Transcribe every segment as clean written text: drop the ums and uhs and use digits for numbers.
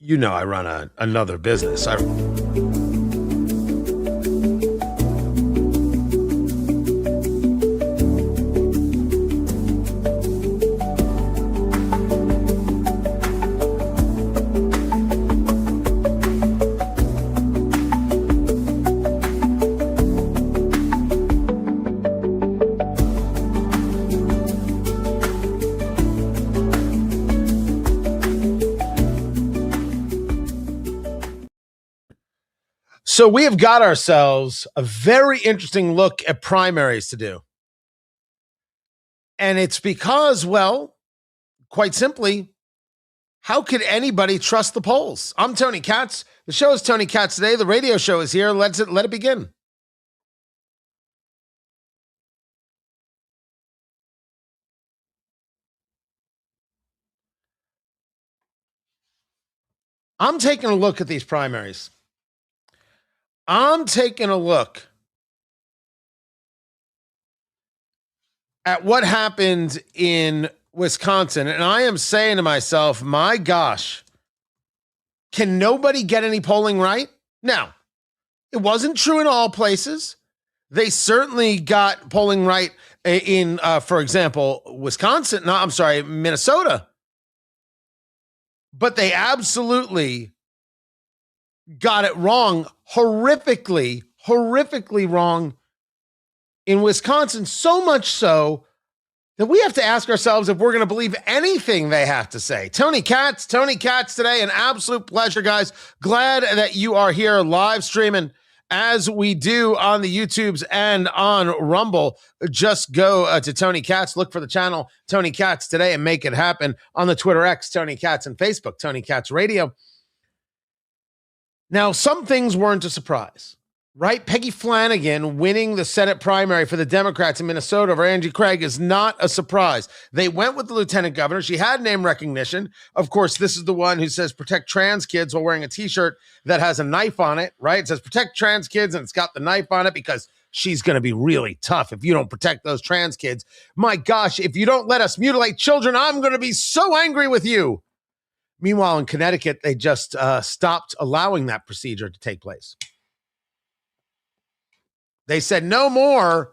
You know, I run another business. So we have got ourselves a very interesting look at primaries to do. And it's because, well, quite simply, how could anybody trust the polls? I'm Tony Katz. The show is Tony Katz Today. The radio show is here. Let it begin. I'm taking a look at these primaries. I'm taking a look at what happened in Wisconsin, and I am saying to myself, my gosh, can nobody get any polling right? Now, it wasn't true in all places. They certainly got polling right in, for example, Minnesota. But they absolutely got it wrong, horrifically wrong in Wisconsin, so much so that we have to ask ourselves if we're going to believe anything they have to say. Tony Katz Today, an absolute pleasure, guys. Glad that you are here live streaming as we do on the YouTubes and on Rumble. Just go to Tony Katz, look for the channel Tony Katz Today and make it happen. On the Twitter X, Tony Katz, and Facebook, Tony Katz Radio. Now, some things weren't a surprise, right? Peggy Flanagan winning the Senate primary for the Democrats in Minnesota over Angie Craig is not a surprise. They went with the lieutenant governor. She had name recognition. Of course, this is the one who says protect trans kids while wearing a T-shirt that has a knife on it, right? It says protect trans kids, and it's got the knife on it because she's going to be really tough if you don't protect those trans kids. My gosh, if you don't let us mutilate children, I'm going to be so angry with you. Meanwhile, in Connecticut, they just stopped allowing that procedure to take place. They said no more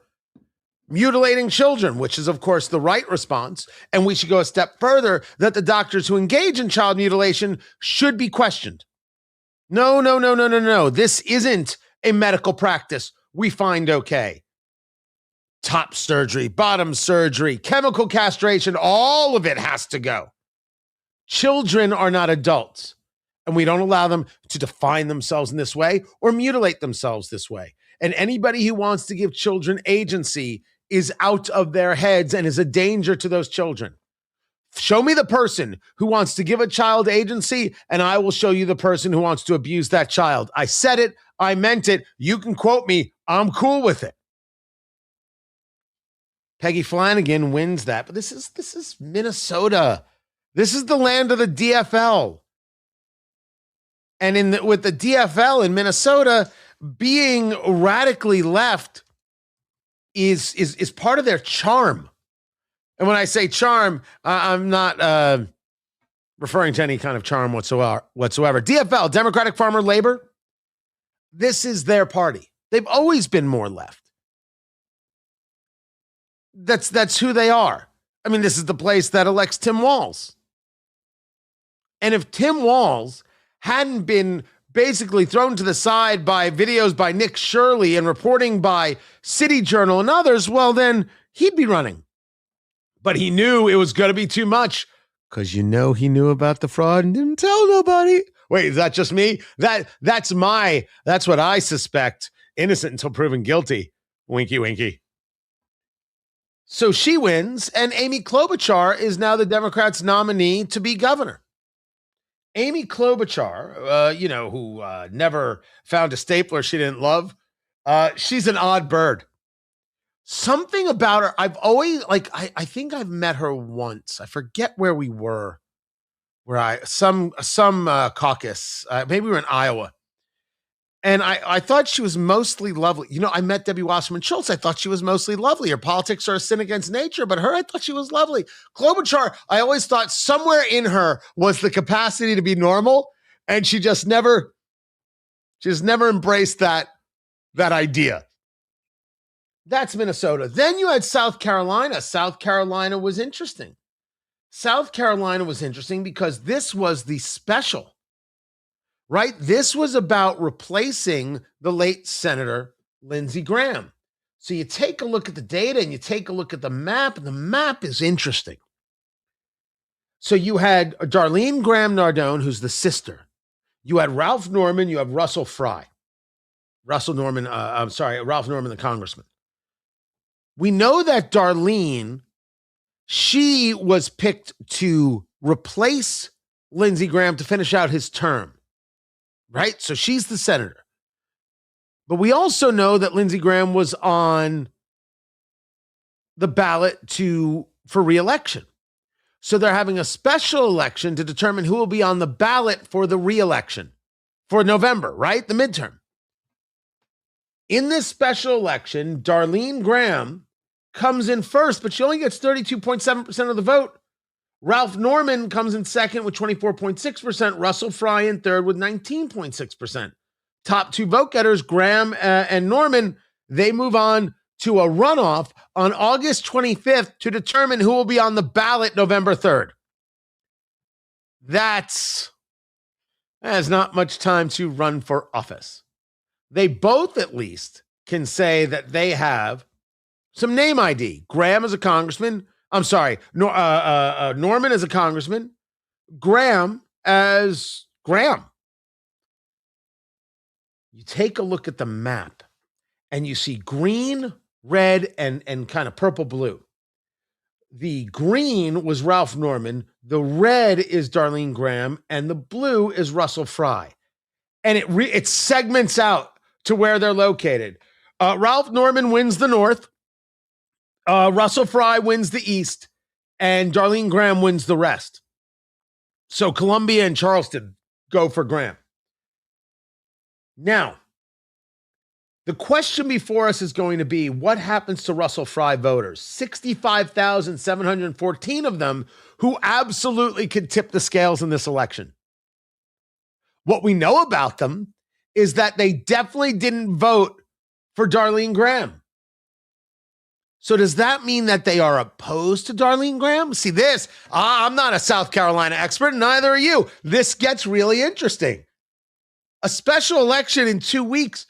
mutilating children, which is, of course, the right response. And we should go a step further, that the doctors who engage in child mutilation should be questioned. No. This isn't a medical practice we find okay. Top surgery, bottom surgery, chemical castration, all of it has to go. Children are not adults, and we don't allow them to define themselves in this way or mutilate themselves this way. And anybody who wants to give children agency is out of their heads and is a danger to those children. Show me the person who wants to give a child agency, and I will show you the person who wants to abuse that child. I said it. I meant it. You can quote me. I'm cool with it. Peggy Flanagan wins that, but this is Minnesota. This is the land of the DFL. And with the DFL in Minnesota, being radically left is part of their charm. And when I say charm, I'm not referring to any kind of charm whatsoever. DFL, Democratic Farmer Labor, this is their party. They've always been more left. That's who they are. I mean, this is the place that elects Tim Walz. And if Tim Walz hadn't been basically thrown to the side by videos by Nick Shirley and reporting by City Journal and others, well, then he'd be running. But he knew it was going to be too much because he knew about the fraud and didn't tell nobody. Wait, is that just me? That's what I suspect. Innocent until proven guilty. Winky, winky. So she wins, and Amy Klobuchar is now the Democrats' nominee to be governor. Amy Klobuchar, who never found a stapler she didn't love, she's an odd bird. Something about her, I've always, I think I've met her once. I forget where we were, some caucus, maybe we were in Iowa. And I thought she was mostly lovely. I met Debbie Wasserman Schultz. I thought she was mostly lovely. Her politics are a sin against nature, but her, I thought she was lovely. Klobuchar, I always thought somewhere in her was the capacity to be normal. And she just never embraced that idea. That's Minnesota. Then you had South Carolina. South Carolina was interesting. South Carolina was interesting because this was the special, right? This was about replacing the late Senator Lindsey Graham. So you take a look at the data and you take a look at the map, and the map is interesting. So you had Darlene Graham Nardone, who's the sister. You had Ralph Norman, you have Russell Fry. Ralph Norman, the congressman. We know that Darlene, she was picked to replace Lindsey Graham to finish out his term, right? So she's the senator. But we also know that Lindsey Graham was on the ballot for re-election. So they're having a special election to determine who will be on the ballot for the re-election for November, right? The midterm. In this special election, Darlene Graham comes in first, but she only gets 32.7% of the vote. Ralph Norman comes in second with 24.6%. Russell Fry in third with 19.6%. Top two vote getters, Graham and Norman, they move on to a runoff on August 25th to determine who will be on the ballot November 3rd. That is not much time to run for office. They both at least can say that they have some name ID. Graham is a congressman. I'm sorry, Norman is a congressman. Graham as Graham. You take a look at the map and you see green, red, and kind of purple blue. The green was Ralph Norman. The red is Darlene Graham, and the blue is Russell Fry. And it segments out to where they're located. Ralph Norman wins the north. Russell Fry wins the east, and Darlene Graham wins the rest. So Columbia and Charleston go for Graham. Now, the question before us is going to be, what happens to Russell Fry voters? 65,714 of them who absolutely could tip the scales in this election. What we know about them is that they definitely didn't vote for Darlene Graham. So does that mean that they are opposed to Darlene Graham? See this, I'm not a South Carolina expert, neither are you. This gets really interesting. A special election in 2 weeks.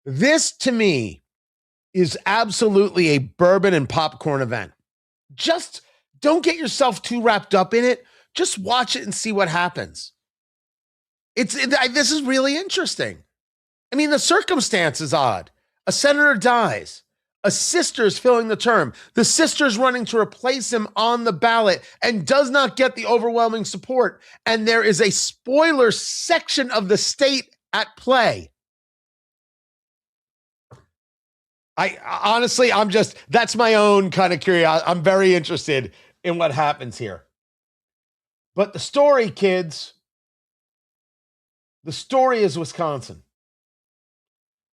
This, to me, is absolutely a bourbon and popcorn event. Just don't get yourself too wrapped up in it. Just watch it and see what happens. This is really interesting. I mean, the circumstance is odd. A senator dies. A sister's filling the term. The sister's running to replace him on the ballot and does not get the overwhelming support. And there is a spoiler section of the state at play. Honestly, that's my own kind of curiosity. I'm very interested in what happens here. But the story, kids, the story is Wisconsin.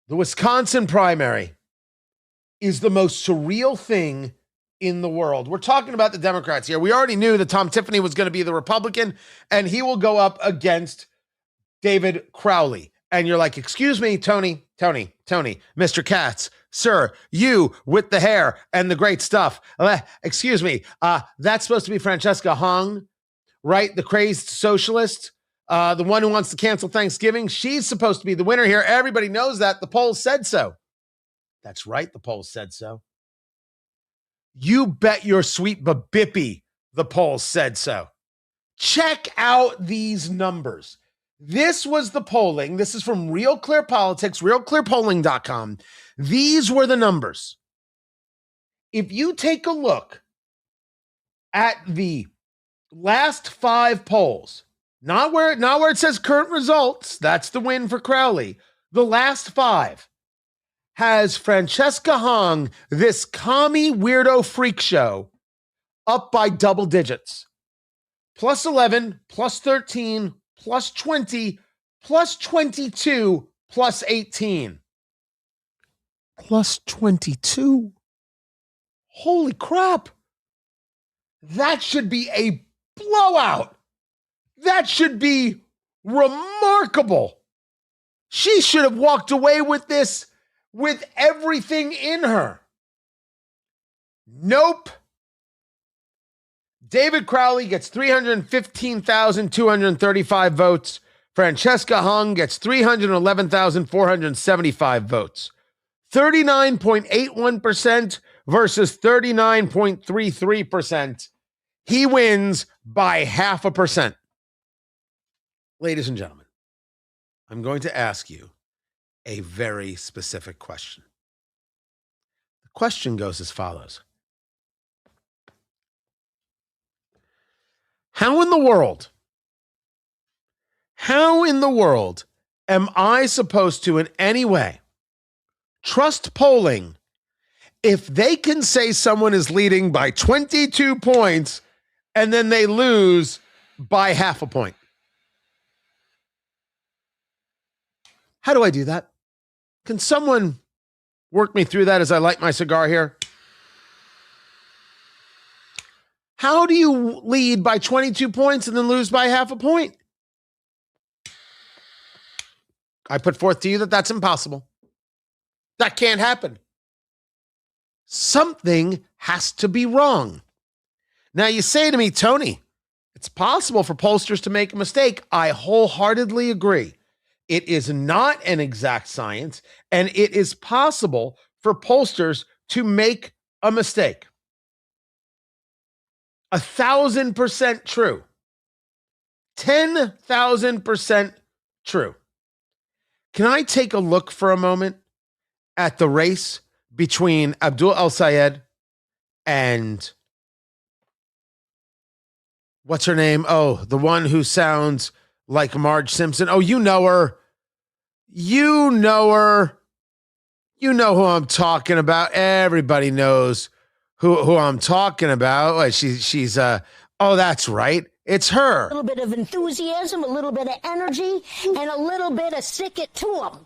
The Wisconsin primary is the most surreal thing in the world. We're talking about the Democrats here. We already knew that Tom Tiffany was going to be the Republican, and he will go up against David Crowley. And you're like, excuse me, Tony, Mr. Katz, sir, you with the hair and the great stuff. Excuse me, that's supposed to be Francesca Hong, right? The crazed socialist, the one who wants to cancel Thanksgiving. She's supposed to be the winner here. Everybody knows that. The polls said so. That's right, the polls said so. You bet your sweet babippy the polls said so. Check out these numbers. This was the polling. This is from Real Clear Politics, realclearpolling.com. These were the numbers. If you take a look at the last 5 polls, not where it says current results, that's the win for Crowley. The last 5 has Francesca Hong, this commie weirdo freak show, up by double digits. Plus 11, plus 13, plus 20, plus 22, plus 18. Plus 22? Holy crap. That should be a blowout. That should be Remarkable. She should have walked away with this with everything in her. Nope. David Crowley gets 315,235 votes. Francesca Hung gets 311,475 votes. 39.81% versus 39.33%. He wins by 0.5%. Ladies and gentlemen, I'm going to ask you a very specific question. The question goes as follows. How in the world am I supposed to in any way trust polling if they can say someone is leading by 22 points and then they lose by 0.5 point? How do I do that? Can someone work me through that as I light my cigar here? How do you lead by 22 points and then lose by 0.5 point? I put forth to you that that's impossible. That can't happen. Something has to be wrong. Now you say to me, Tony, it's possible for pollsters to make a mistake. I wholeheartedly agree. It is not an exact science, and it is possible for pollsters to make a mistake. 1,000% true. 10,000% true. Can I take a look for a moment at the race between Abdul El-Sayed and what's her name? Oh, the one who sounds like Marge Simpson. Oh, you know her. You know her. You know who I'm talking about. Everybody knows who I'm talking about. She's oh, that's right. It's her. A little bit of enthusiasm, a little bit of energy, and a little bit of stick it to them.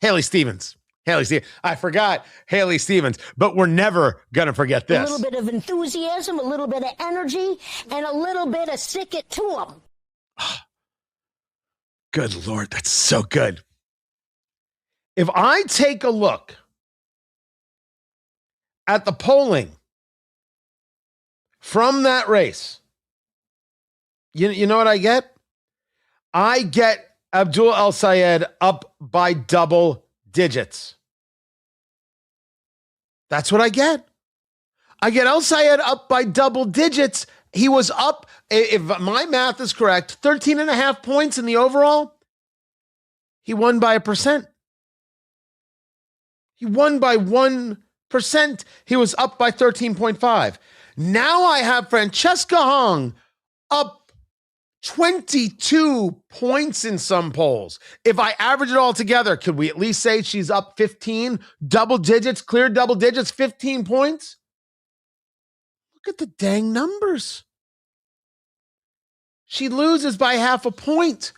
Haley Stevens. I forgot Haley Stevens, but we're never going to forget this. A little bit of enthusiasm, a little bit of energy, and a little bit of stick it to them. Good Lord, that's so good. If I take a look at the polling from that race, you know what I get? I get Abdul El-Sayed up by double digits. That's what I get. I get El-Sayed up by double digits. He was up, if my math is correct, 13.5 points in the overall. He won by 1%. He won by 1%. He was up by 13.5. Now I have Francesca Hung up 22 points in some polls. If I average it all together, could we at least say she's up 15? Double digits, clear double digits, 15 points? Look at the dang numbers. She loses by 0.5 point.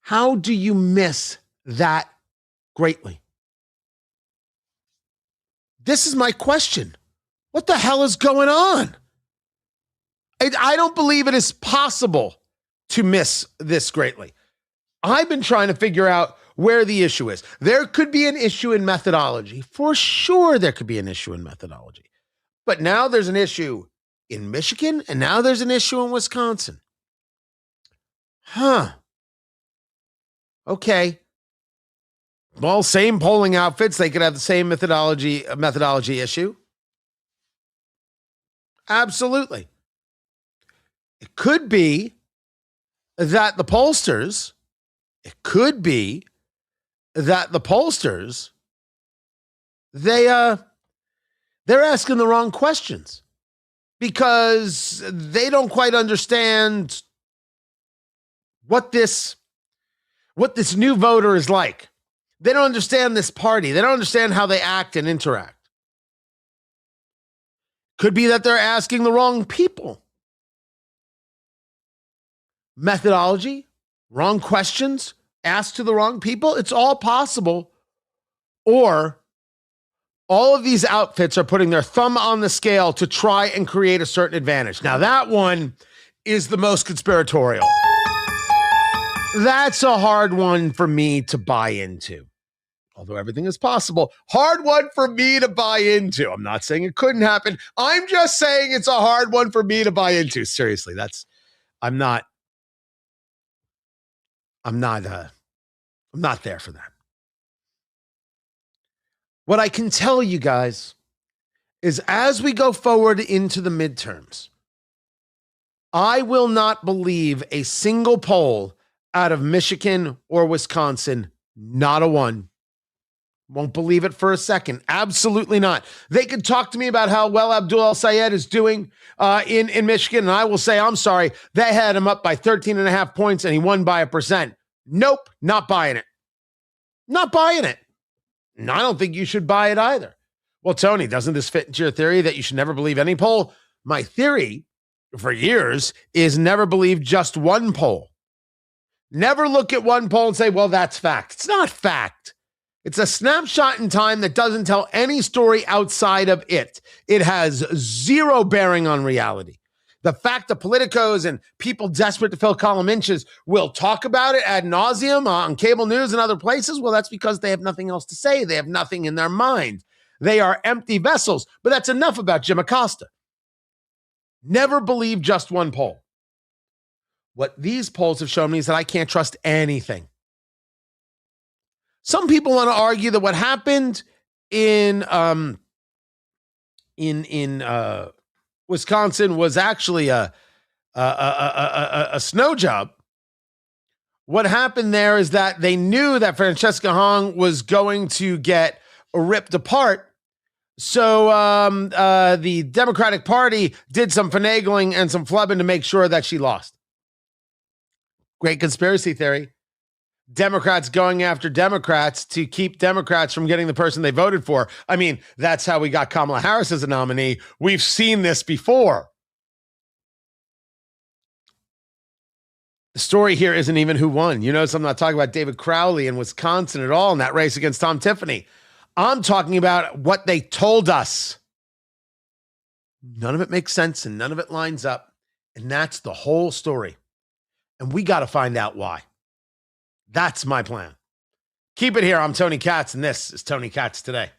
How do you miss that greatly? This is my question. What the hell is going on? I don't believe it is possible to miss this greatly. I've been trying to figure out where the issue is. There could be an issue in methodology. For sure, there could be an issue in methodology. But now there's an issue in Michigan, and now there's an issue in Wisconsin. Okay. Well, same polling outfits. They could have the same methodology issue. Absolutely. It could be that the pollsters, they're asking the wrong questions because they don't quite understand what this new voter is like. They don't understand this party. They don't understand how they act and interact. Could be that they're asking the wrong people. Methodology, wrong questions, asked to the wrong people. It's all possible. Or all of these outfits are putting their thumb on the scale to try and create a certain advantage. Now that one is the most conspiratorial. That's a hard one for me to buy into. Although everything is possible, hard one for me to buy into. I'm not saying it couldn't happen. I'm just saying it's a hard one for me to buy into. Seriously, I'm not there for that. What I can tell you guys is as we go forward into the midterms, I will not believe a single poll out of Michigan or Wisconsin, not a one. Won't believe it for a second. Absolutely not. They could talk to me about how well Abdul El-Sayed is doing in Michigan, and I will say, I'm sorry, they had him up by 13.5 points and he won by 1%. Nope, not buying it. Not buying it. And I don't think you should buy it either. Well, Tony, doesn't this fit into your theory that you should never believe any poll? My theory for years is never believe just one poll. Never look at one poll and say, well, that's fact. It's not fact. It's a snapshot in time that doesn't tell any story outside of it. It has zero bearing on reality. The fact that politicos and people desperate to fill column inches will talk about it ad nauseum on cable news and other places, well, that's because they have nothing else to say. They have nothing in their mind. They are empty vessels. But that's enough about Jim Acosta. Never believe just one poll. What these polls have shown me is that I can't trust anything. Some people want to argue that what happened in Wisconsin was actually a snow job. What happened there is that they knew that Francesca Hong was going to get ripped apart. So the Democratic Party did some finagling and some flubbing to make sure that she lost. Great conspiracy theory. Democrats going after Democrats to keep Democrats from getting the person they voted for. I mean, that's how we got Kamala Harris as a nominee. We've seen this before. The story here isn't even who won. You notice I'm not talking about David Crowley in Wisconsin at all in that race against Tom Tiffany. I'm talking about what they told us. None of it makes sense and none of it lines up. And that's the whole story. And we got to find out why. That's my plan. Keep it here. I'm Tony Katz, and this is Tony Katz Today.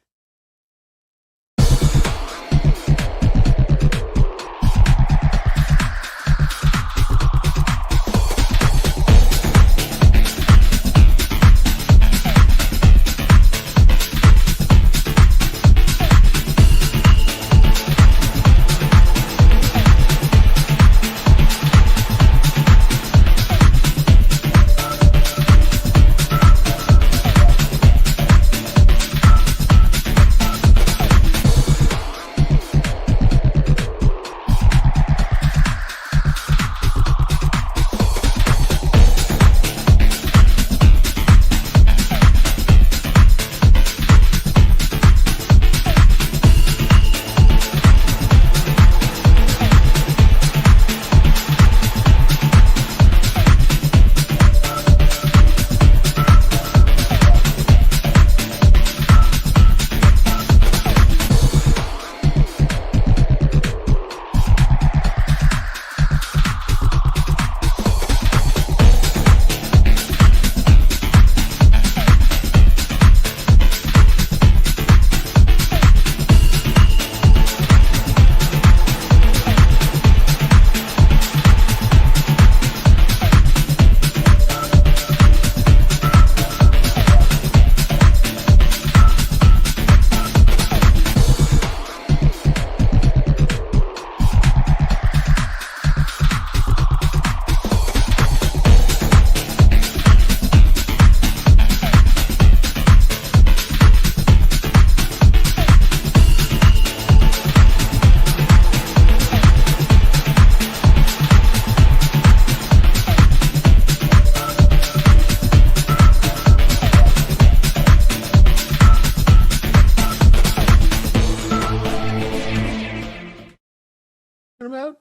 About?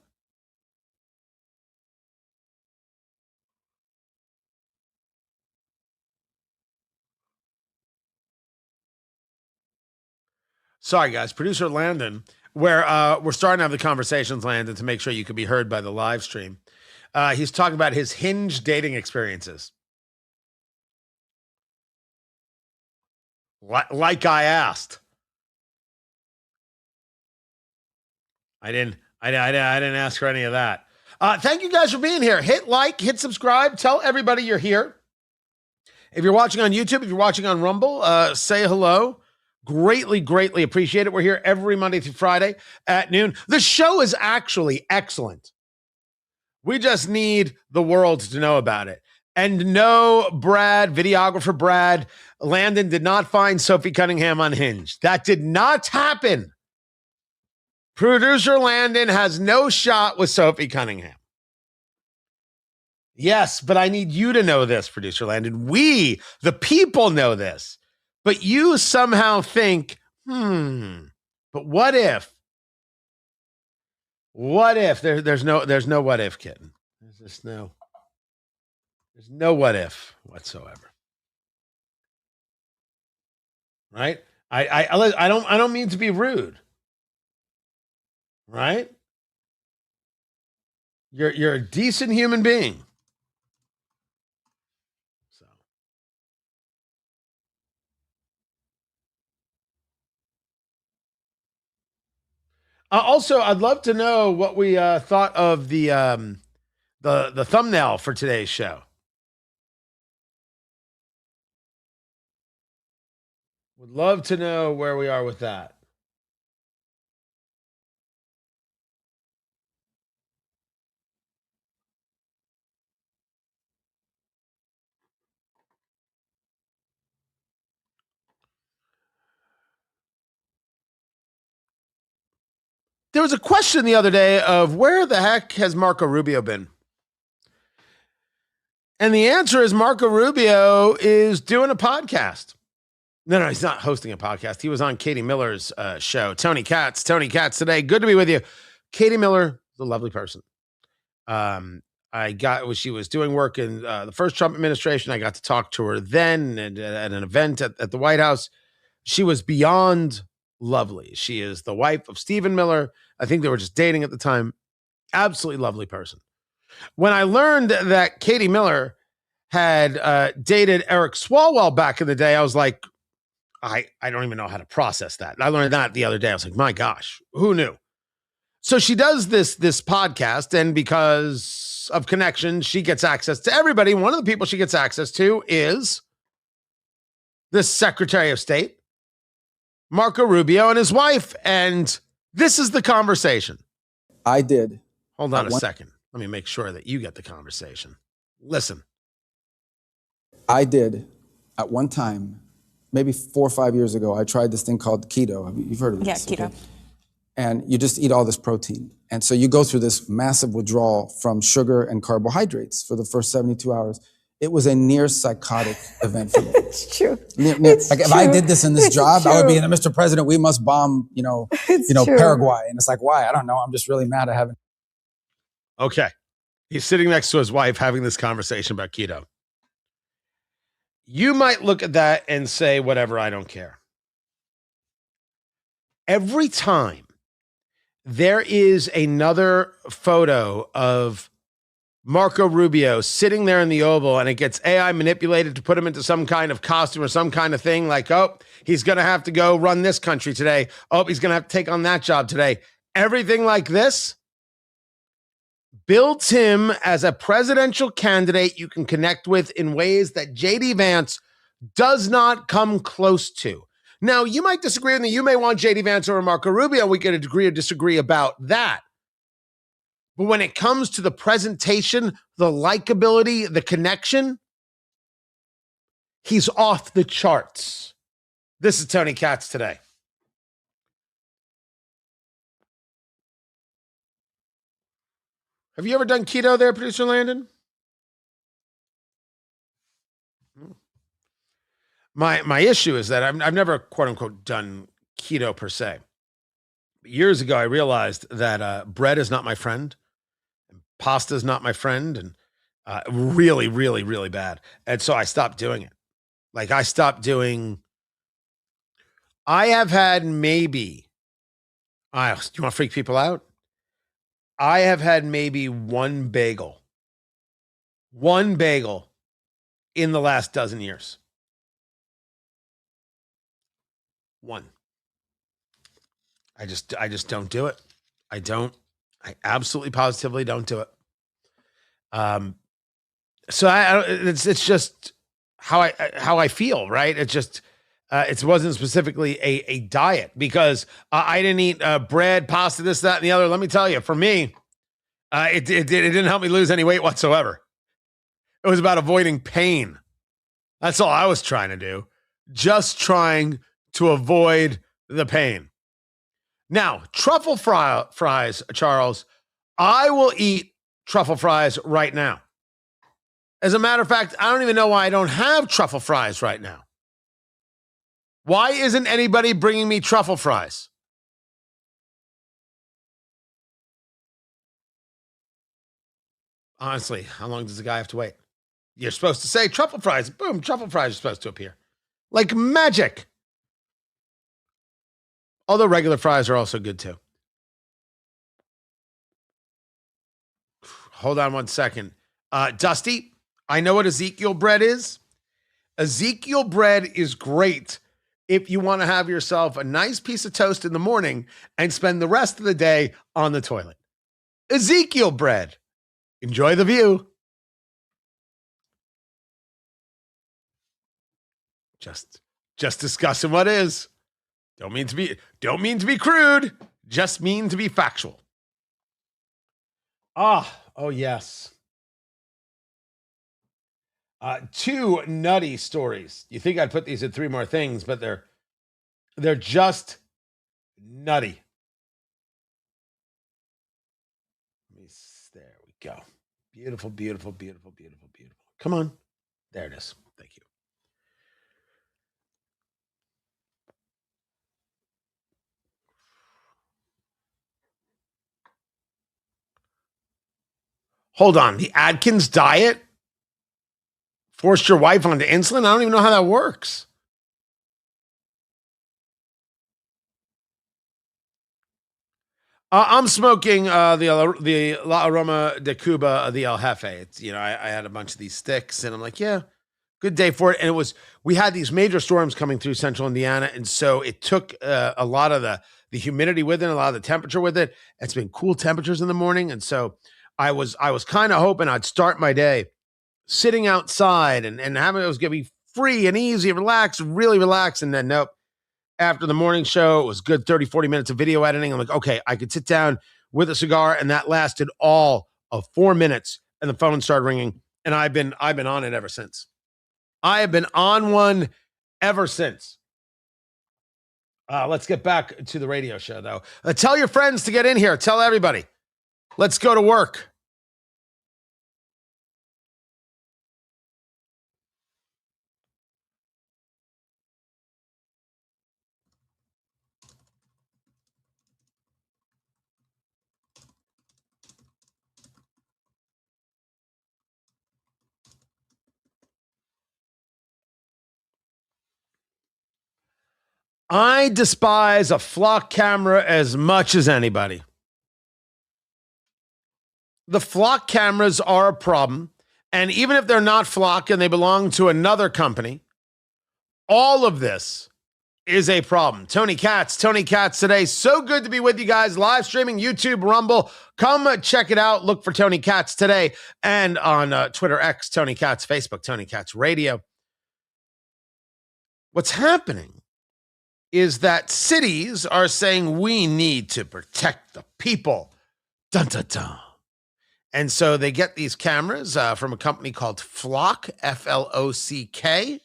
Sorry, guys. Producer Landon, where we're starting to have the conversations, Landon, to make sure you can be heard by the live stream. He's talking about his Hinge dating experiences. Like I asked. I didn't ask for any of that. Thank you guys for being here. Hit like, hit subscribe, tell everybody you're here. If you're watching on YouTube, if you're watching on Rumble, say hello. Greatly, greatly appreciate it. We're here every Monday through Friday at noon. The show is actually excellent. We just need the world to know about it. And no, Brad, videographer Brad Landon did not find Sophie Cunningham unhinged. That did not happen. Producer Landon has no shot with Sophie Cunningham. Yes, but I need you to know this, Producer Landon. We, the people, know this. But you somehow think, but what if? What if? There's no what if, kitten. There's no what if whatsoever. Right? I don't mean to be rude. Right? You're a decent human being. So also, I'd love to know what we thought of the thumbnail for today's show. Would love to know where we are with that. There was a question the other day of where the heck has Marco Rubio been? And the answer is Marco Rubio is doing a podcast. No, he's not hosting a podcast. He was on Katie Miller's show, Tony Katz. Tony Katz today. Good to be with you. Katie Miller is a lovely person. She was doing work in the first Trump administration. I got to talk to her then at an event at the White House. She was beyond lovely. She is the wife of Stephen Miller. I think they were just dating at the time. Absolutely lovely person. When I learned that Katie Miller had dated Eric Swalwell back in the day, I was like, I don't even know how to process that. And I learned that the other day. I was like, my gosh, who knew? So she does this podcast, and because of connections, she gets access to everybody. One of the people she gets access to is the Secretary of State, Marco Rubio, and his wife. And this is the conversation. I did. Hold on a second. Let me make sure that you get the conversation. Listen. I did at one time, maybe 4 or 5 years ago, I tried this thing called keto. You've heard of this? Yeah, keto. Okay? And you just eat all this protein. And so you go through this massive withdrawal from sugar and carbohydrates for the first 72 hours. It was a near psychotic event for me. It's true. If I did this in this job, I would be in Mr. President, we must bomb, Paraguay. And it's like, why? I don't know. I'm just really mad at having. Okay. He's sitting next to his wife having this conversation about keto. You might look at that and say, whatever, I don't care. Every time there is another photo of Marco Rubio sitting there in the Oval and it gets AI manipulated to put him into some kind of costume or some kind of thing like, oh, he's going to have to go run this country today. Oh, he's going to have to take on that job today. Everything like this builds him as a presidential candidate you can connect with in ways that J.D. Vance does not come close to. Now, you might disagree with me. You may want J.D. Vance or Marco Rubio. We can agree or disagree about that. But when it comes to the presentation, the likability, the connection, he's off the charts. This is Tony Katz today. Have you ever done keto there, Producer Landon? My issue is that I've never, quote unquote, done keto per se. Years ago, I realized that bread is not my friend. Pasta is not my friend, and really, really, really bad. And so I stopped doing it. Like I have had maybe, do you want to freak people out? I have had maybe one bagel in the last dozen years. One. I just don't do it. I absolutely positively don't do it. So it's just how I feel, right? It just it wasn't specifically a diet because I didn't eat bread, pasta, this, that, and the other. Let me tell you, for me, it didn't help me lose any weight whatsoever. It was about avoiding pain. That's all I was trying to do. Just trying to avoid the pain. Now, truffle fries, Charles, I will eat truffle fries right now. As a matter of fact, I don't even know why I don't have truffle fries right now. Why isn't anybody bringing me truffle fries? Honestly, how long does the guy have to wait? You're supposed to say truffle fries. Boom, truffle fries are supposed to appear. Like magic. Although regular fries are also good too. Hold on one second. Dusty, I know what Ezekiel bread is. Ezekiel bread is great if you want to have yourself a nice piece of toast in the morning and spend the rest of the day on the toilet. Ezekiel bread. Enjoy the view. Just discussing what is. Don't mean to be crude. Just mean to be factual. Oh yes. Two nutty stories. You think I'd put these in three more things, but they're just nutty. There we go. Beautiful, beautiful, beautiful, beautiful, beautiful. Come on. There it is. Thank you. Hold on. The Atkins diet forced your wife onto insulin? I don't even know how that works. I'm smoking the La Aroma de Cuba, the El Jefe. It's, I had a bunch of these sticks, and I'm like, yeah, good day for it. And we had these major storms coming through central Indiana, and so it took a lot of the humidity with it, a lot of the temperature with it. It's been cool temperatures in the morning, and so I was kind of hoping I'd start my day sitting outside and having it was going to be free and easy, relaxed, really relaxed, and then nope. After the morning show, it was good 30, 40 minutes of video editing. I'm like, okay, I could sit down with a cigar, and that lasted all of 4 minutes, and the phone started ringing, and I've been on it ever since. I have been on one ever since. Let's get back to the radio show, though. Tell your friends to get in here. Tell everybody. Let's go to work. I despise a flock camera as much as anybody. The flock cameras are a problem. And even if they're not flock and they belong to another company, all of this is a problem. Tony Katz today. So good to be with you guys. Live streaming, YouTube, Rumble. Come check it out. Look for Tony Katz today. And on Twitter X, Tony Katz, Facebook, Tony Katz Radio. What's happening is that cities are saying we need to protect the people. Dun, dun, dun. And so they get these cameras from a company called Flock, Flock.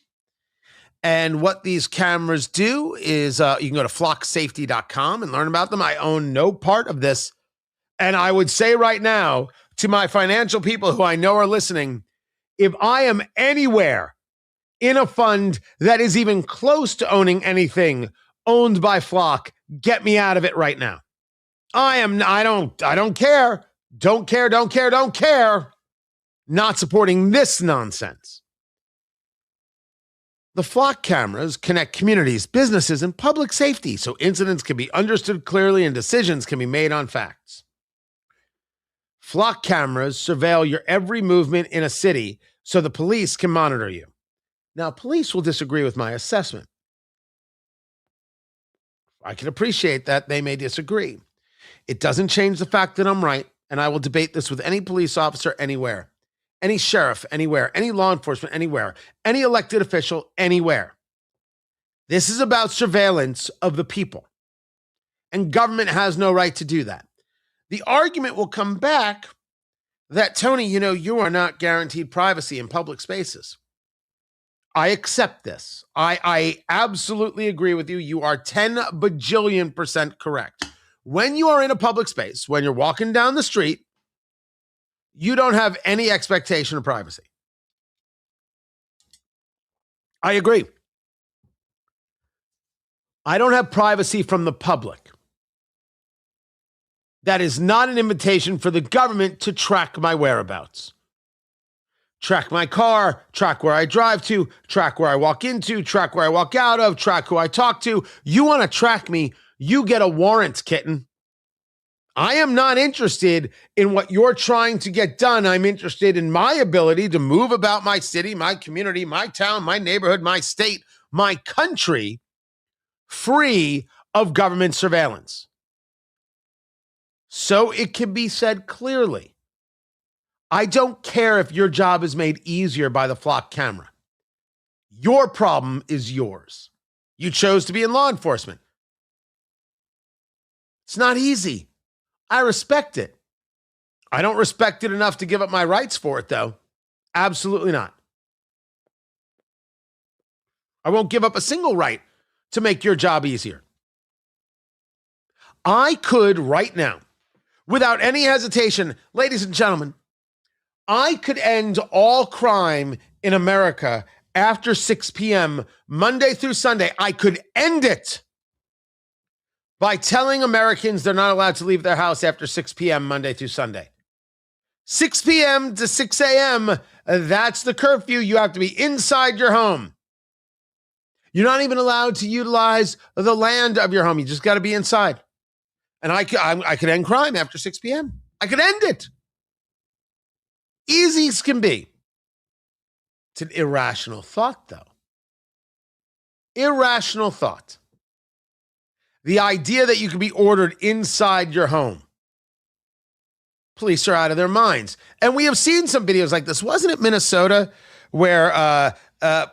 And what these cameras do is you can go to flocksafety.com and learn about them. I own no part of this. And I would say right now to my financial people who I know are listening, if I am anywhere in a fund that is even close to owning anything owned by Flock, get me out of it right now. I don't care. Don't care. Not supporting this nonsense. The Flock cameras connect communities, businesses, and public safety so incidents can be understood clearly and decisions can be made on facts. Flock cameras surveil your every movement in a city so the police can monitor you. Now, police will disagree with my assessment. I can appreciate that they may disagree. It doesn't change the fact that I'm right, and I will debate this with any police officer anywhere, any sheriff anywhere, any law enforcement anywhere, any elected official anywhere. This is about surveillance of the people, and government has no right to do that. The argument will come back that, Tony, you are not guaranteed privacy in public spaces. I accept this. I absolutely agree with you. You are 10 bajillion% correct. When you are in a public space, when you're walking down the street, you don't have any expectation of privacy. I agree. I don't have privacy from the public. That is not an invitation for the government to track my whereabouts. Track my car, track where I drive to, track where I walk into, track where I walk out of, track who I talk to. You want to track me, you get a warrant, kitten. I am not interested in what you're trying to get done. I'm interested in my ability to move about my city, my community, my town, my neighborhood, my state, my country, free of government surveillance. So it can be said clearly, I don't care if your job is made easier by the flock camera. Your problem is yours. You chose to be in law enforcement. It's not easy. I respect it. I don't respect it enough to give up my rights for it, though. Absolutely not. I won't give up a single right to make your job easier. I could right now, without any hesitation, ladies and gentlemen, I could end all crime in America after 6 p.m., Monday through Sunday. I could end it by telling Americans they're not allowed to leave their house after 6 p.m. Monday through Sunday. 6 p.m. to 6 a.m., that's the curfew. You have to be inside your home. You're not even allowed to utilize the land of your home. You just got to be inside. And I could end crime after 6 p.m. I could end it. Easy as can be. It's an irrational thought, though. Irrational thought. The idea that you could be ordered inside your home. Police are out of their minds. And we have seen some videos like this. Wasn't it Minnesota where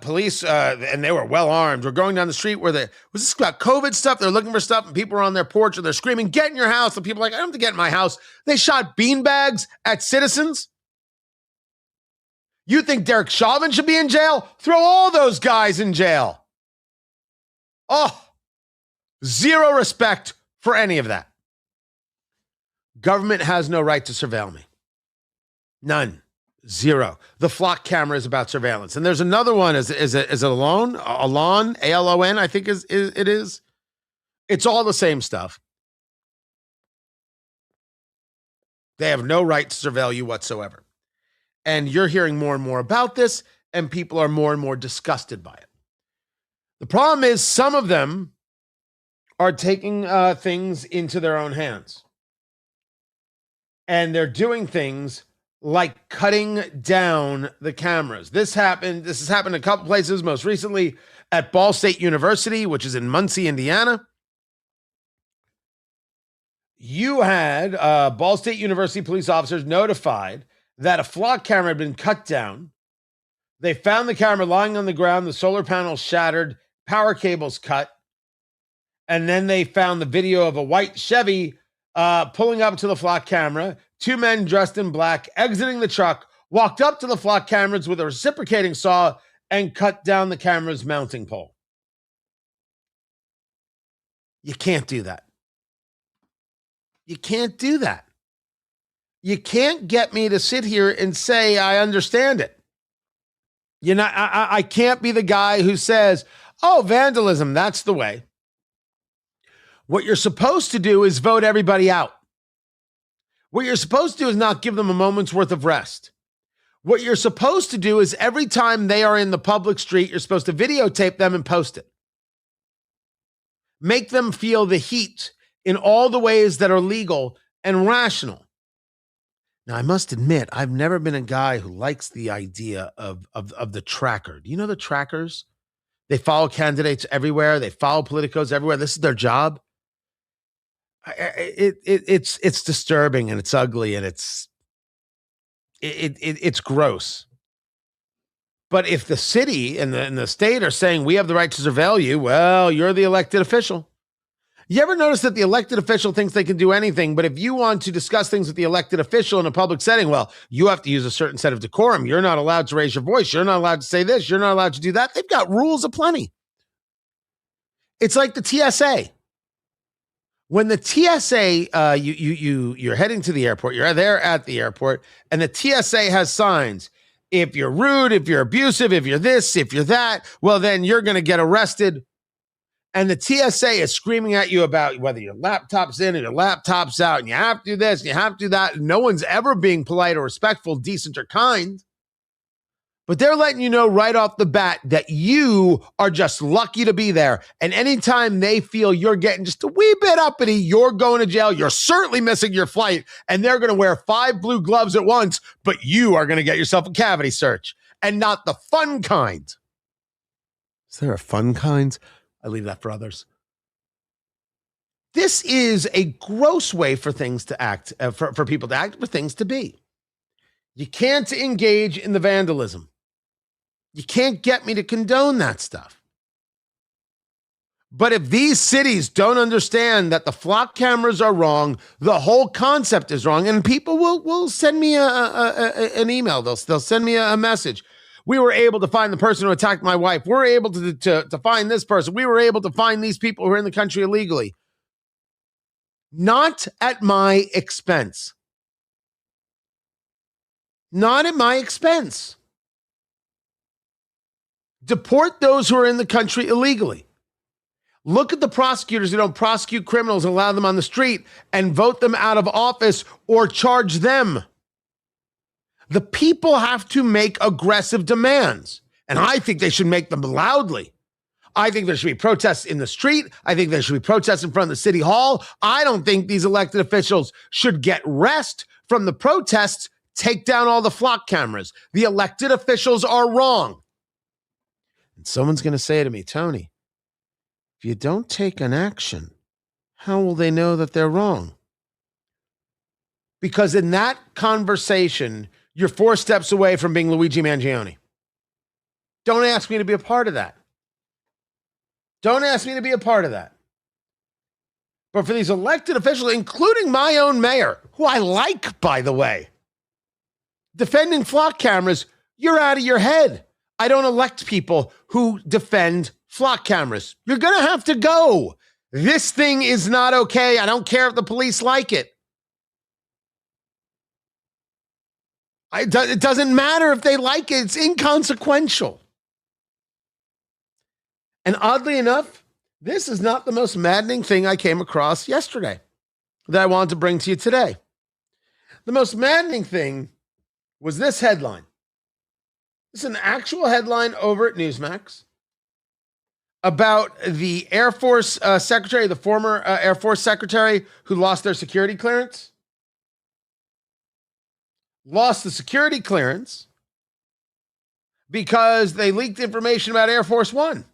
police, and they were well armed, were going down the street where was this about COVID stuff? They're looking for stuff and people are on their porch and they're screaming, get in your house. And people are like, I don't have to get in my house. They shot beanbags at citizens. You think Derek Chauvin should be in jail? Throw all those guys in jail. Oh, zero respect for any of that. Government has no right to surveil me. None. Zero. The flock camera is about surveillance. And there's another one. Is it Alon? Alon, A-L-O-N, I think it is. It's all the same stuff. They have no right to surveil you whatsoever. And you're hearing more and more about this, and people are more and more disgusted by it. The problem is some of them are taking things into their own hands. And they're doing things like cutting down the cameras. This has happened a couple places, most recently at Ball State University, which is in Muncie, Indiana. You had Ball State University police officers notified that a flock camera had been cut down. They found the camera lying on the ground, the solar panels shattered, power cables cut. And then they found the video of a white Chevy pulling up to the flock camera. Two men dressed in black exiting the truck, walked up to the flock cameras with a reciprocating saw and cut down the camera's mounting pole. You can't do that. You can't do that. You can't get me to sit here and say I understand it. You know, I can't be the guy who says, oh, vandalism, that's the way. What you're supposed to do is vote everybody out. What you're supposed to do is not give them a moment's worth of rest. What you're supposed to do is every time they are in the public street, you're supposed to videotape them and post it. Make them feel the heat in all the ways that are legal and rational. Now, I must admit, I've never been a guy who likes the idea of the tracker. Do you know the trackers? They follow candidates everywhere. They follow politicos everywhere. This is their job. It's disturbing and it's ugly and it's gross. But if the city and the state are saying we have the right to surveil you, well, you're the elected official. You ever notice that the elected official thinks they can do anything, but if you want to discuss things with the elected official in a public setting, well, you have to use a certain set of decorum. You're not allowed to raise your voice. You're not allowed to say this. You're not allowed to do that. They've got rules aplenty. It's like the TSA. When the TSA, you're heading to the airport, you're there at the airport, and the TSA has signs. If you're rude, if you're abusive, if you're this, if you're that, well, then you're going to get arrested. And the TSA is screaming at you about whether your laptop's in or your laptop's out, and you have to do this, and you have to do that. And no one's ever being polite or respectful, decent or kind. But they're letting you know right off the bat that you are just lucky to be there. And anytime they feel you're getting just a wee bit uppity, you're going to jail. You're certainly missing your flight. And they're going to wear 5 blue gloves at once, but you are going to get yourself a cavity search. And not the fun kind. Is there a fun kind? I leave that for others. This is a gross way for things to act, for people to act, for things to be. You can't engage in the vandalism. You can't get me to condone that stuff. But if these cities don't understand that the flock cameras are wrong, the whole concept is wrong, and people will send me an email. They'll send me a message. We were able to find the person who attacked my wife. We're able to find this person. We were able to find these people who are in the country illegally. Not at my expense. Not at my expense. Deport those who are in the country illegally. Look at the prosecutors who don't prosecute criminals and allow them on the street and vote them out of office or charge them. The people have to make aggressive demands, and I think they should make them loudly. I think there should be protests in the street. I think there should be protests in front of the city hall. I don't think these elected officials should get rest from the protests. Take down all the flock cameras. The elected officials are wrong. And someone's going to say to me, Tony, if you don't take an action, how will they know that they're wrong? Because in that conversation, you're 4 steps away from being Luigi Mangione. Don't ask me to be a part of that. Don't ask me to be a part of that. But for these elected officials, including my own mayor, who I like, by the way, defending flock cameras, you're out of your head. I don't elect people who defend flock cameras. You're going to have to go. This thing is not okay. I don't care if the police like it. It doesn't matter if they like it. It's inconsequential. And oddly enough, this is not the most maddening thing I came across yesterday that I wanted to bring to you today. The most maddening thing was this headline. This is an actual headline over at Newsmax about the Air Force secretary, the former Air Force secretary who lost their security clearance. Lost the security clearance because they leaked information about Air Force One,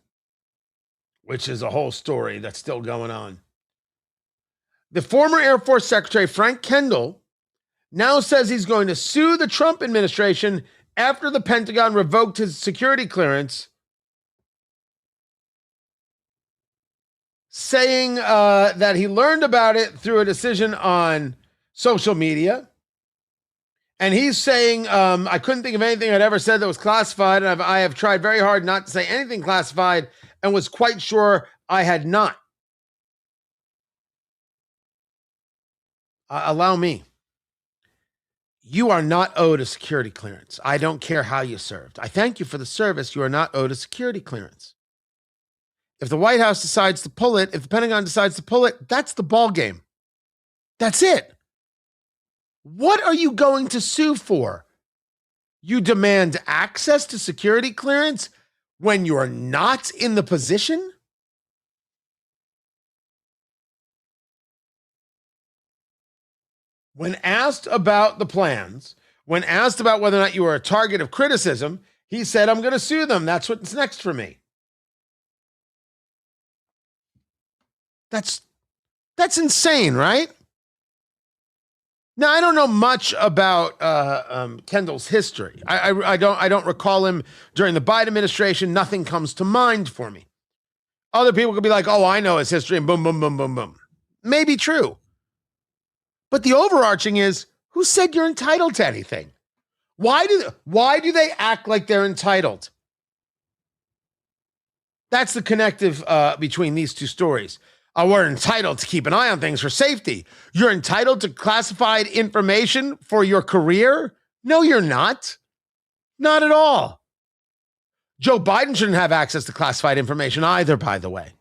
which is a whole story that's still going on. The former Air Force Secretary, Frank Kendall, now says he's going to sue the Trump administration after the Pentagon revoked his security clearance, saying that he learned about it through a decision on social media. And he's saying, I couldn't think of anything I'd ever said that was classified, and I have tried very hard not to say anything classified and was quite sure I had not. Allow me. You are not owed a security clearance. I don't care how you served. I thank you for the service. You are not owed a security clearance. If the White House decides to pull it, if the Pentagon decides to pull it, that's the ball game. That's it. What are you going to sue for? You demand access to security clearance when you're not in the position? When asked about the plans, when asked about whether or not you were a target of criticism, he said, I'm going to sue them. That's what's next for me. That's That's insane, right? Now, I don't know much about Kendall's history. I don't recall him during the Biden administration. Nothing comes to mind for me. Other people could be like, oh, I know his history, and boom, boom, boom, boom, boom. Maybe true. But the overarching is, who said you're entitled to anything? Why do they act like they're entitled? That's the connective between these two stories. We're entitled to keep an eye on things for safety. You're entitled to classified information for your career? No, you're not. Not at all. Joe Biden shouldn't have access to classified information either, by the way.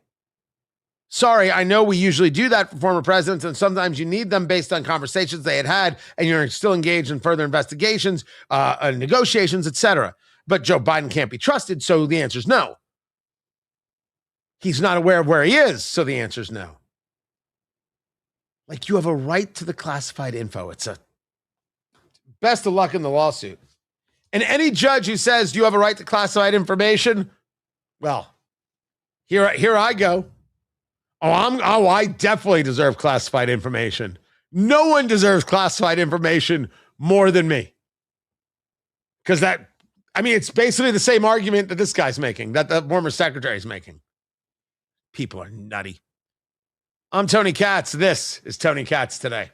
Sorry, I know we usually do that for former presidents, and sometimes you need them based on conversations they had, and you're still engaged in further investigations, negotiations, etc. But Joe Biden can't be trusted, so the answer is no. He's not aware of where he is, so the answer is no. Like, you have a right to the classified info. It's a best of luck in the lawsuit. And any judge who says you have a right to classified information, well, here I go. I definitely deserve classified information. No one deserves classified information more than me. Because it's basically the same argument that this guy's making, that the former secretary is making. People are nutty. I'm Tony Katz. This is Tony Katz Today.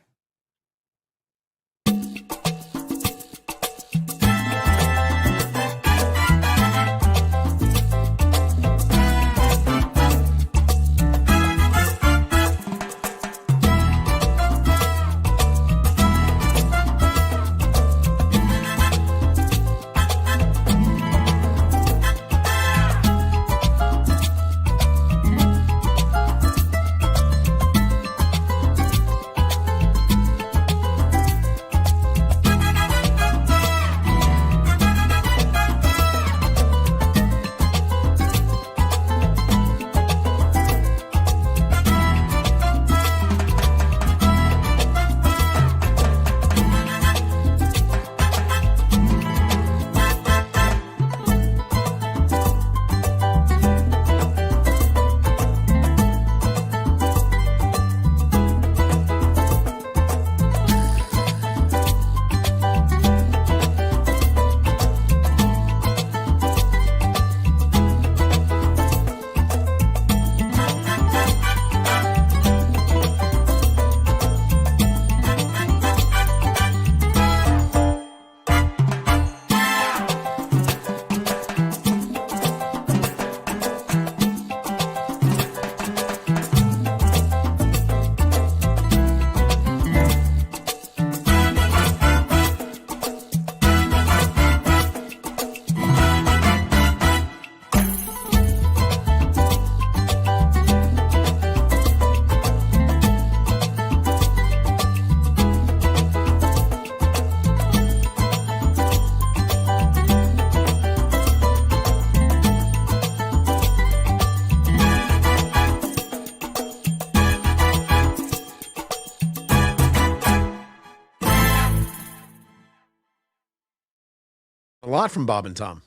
A lot from Bob and Tom.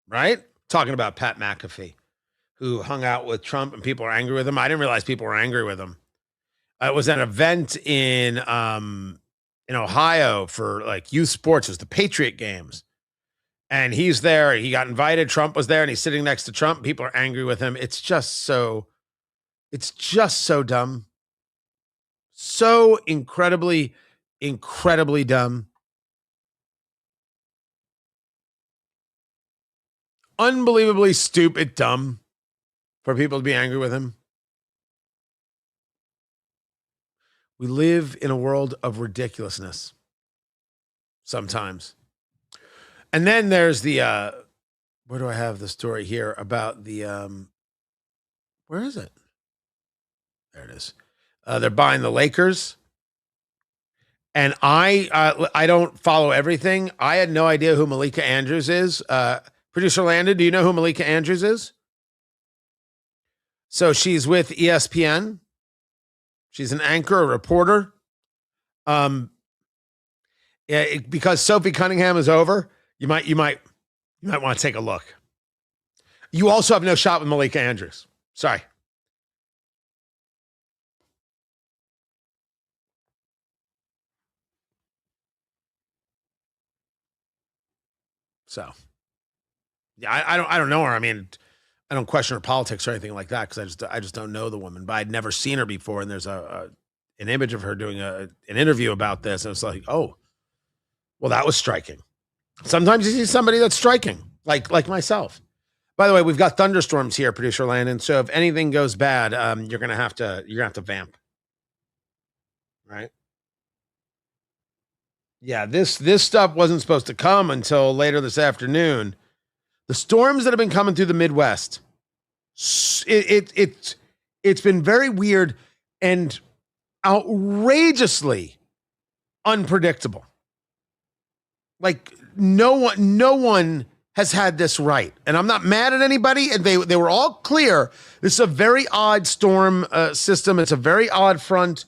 Right? Talking about Pat McAfee, who hung out with Trump and people are angry with him. I didn't realize people were angry with him. It was an event in Ohio for like youth sports. It was the Patriot games. And he's there. He got invited. Trump was there and he's sitting next to Trump. People are angry with him. It's just so dumb. So incredibly dumb. Unbelievably stupid, dumb for people to be angry with him. We live in a world of ridiculousness sometimes. And then there's the, where do I have the story here about the, where is it? There it is. They're buying the Lakers. And I don't follow everything. I had no idea who Malika Andrews is. Producer Landon, do you know who Malika Andrews is? So she's with ESPN. She's an anchor, a reporter. Because Sophie Cunningham is over, you might want to take a look. You also have no shot with Malika Andrews. Sorry. So, yeah, I don't know her. I mean, I don't question her politics or anything like that because I just don't know the woman. But I'd never seen her before, and there's an image of her doing an interview about this, and it's like, oh, well, that was striking. Sometimes you see somebody that's striking, like myself. By the way, we've got thunderstorms here, producer Landon. So if anything goes bad, you're gonna have to vamp, right? Yeah, this stuff wasn't supposed to come until later this afternoon. The storms that have been coming through the Midwest, it's been very weird and outrageously unpredictable. Like no one has had this right, and I'm not mad at anybody. And they were all clear. This is a very odd storm system. It's a very odd front,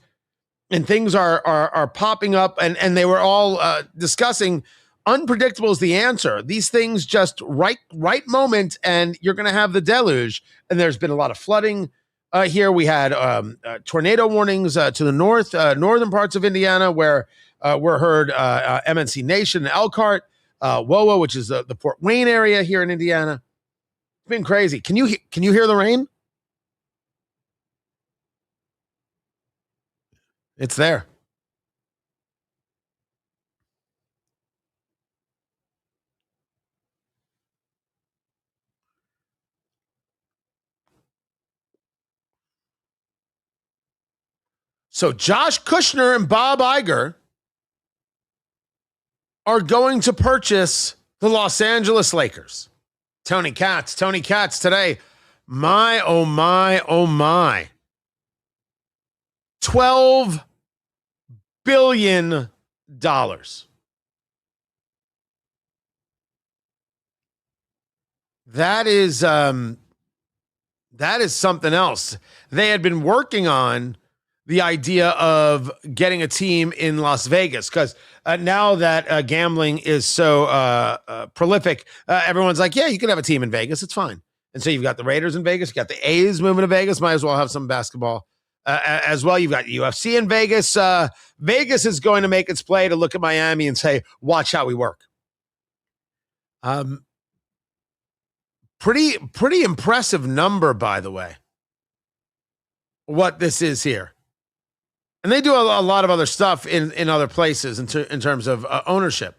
and things are popping up. And they were all discussing unpredictable is the answer. These things just right moment, and you're going to have the deluge. And there's been a lot of flooding here. We had tornado warnings to the northern parts of Indiana, where we're heard MNC Nation and Elkhart, WOWO, which is the Fort Wayne area here in Indiana. It's been crazy. Can you hear the rain? It's there. So Josh Kushner and Bob Iger are going to purchase the Los Angeles Lakers. Tony Katz today. My, oh my, oh my. $12 billion. That is something else. They had been working on the idea of getting a team in Las Vegas because now that gambling is so prolific, everyone's like, yeah, you can have a team in Vegas. It's fine. And so you've got the Raiders in Vegas. You got the A's moving to Vegas. Might as well have some basketball as well. You've got UFC in Vegas. Vegas is going to make its play to look at Miami and say, watch how we work. Pretty impressive number, by the way, what this is here. And they do a lot of other stuff in other places in terms of ownership.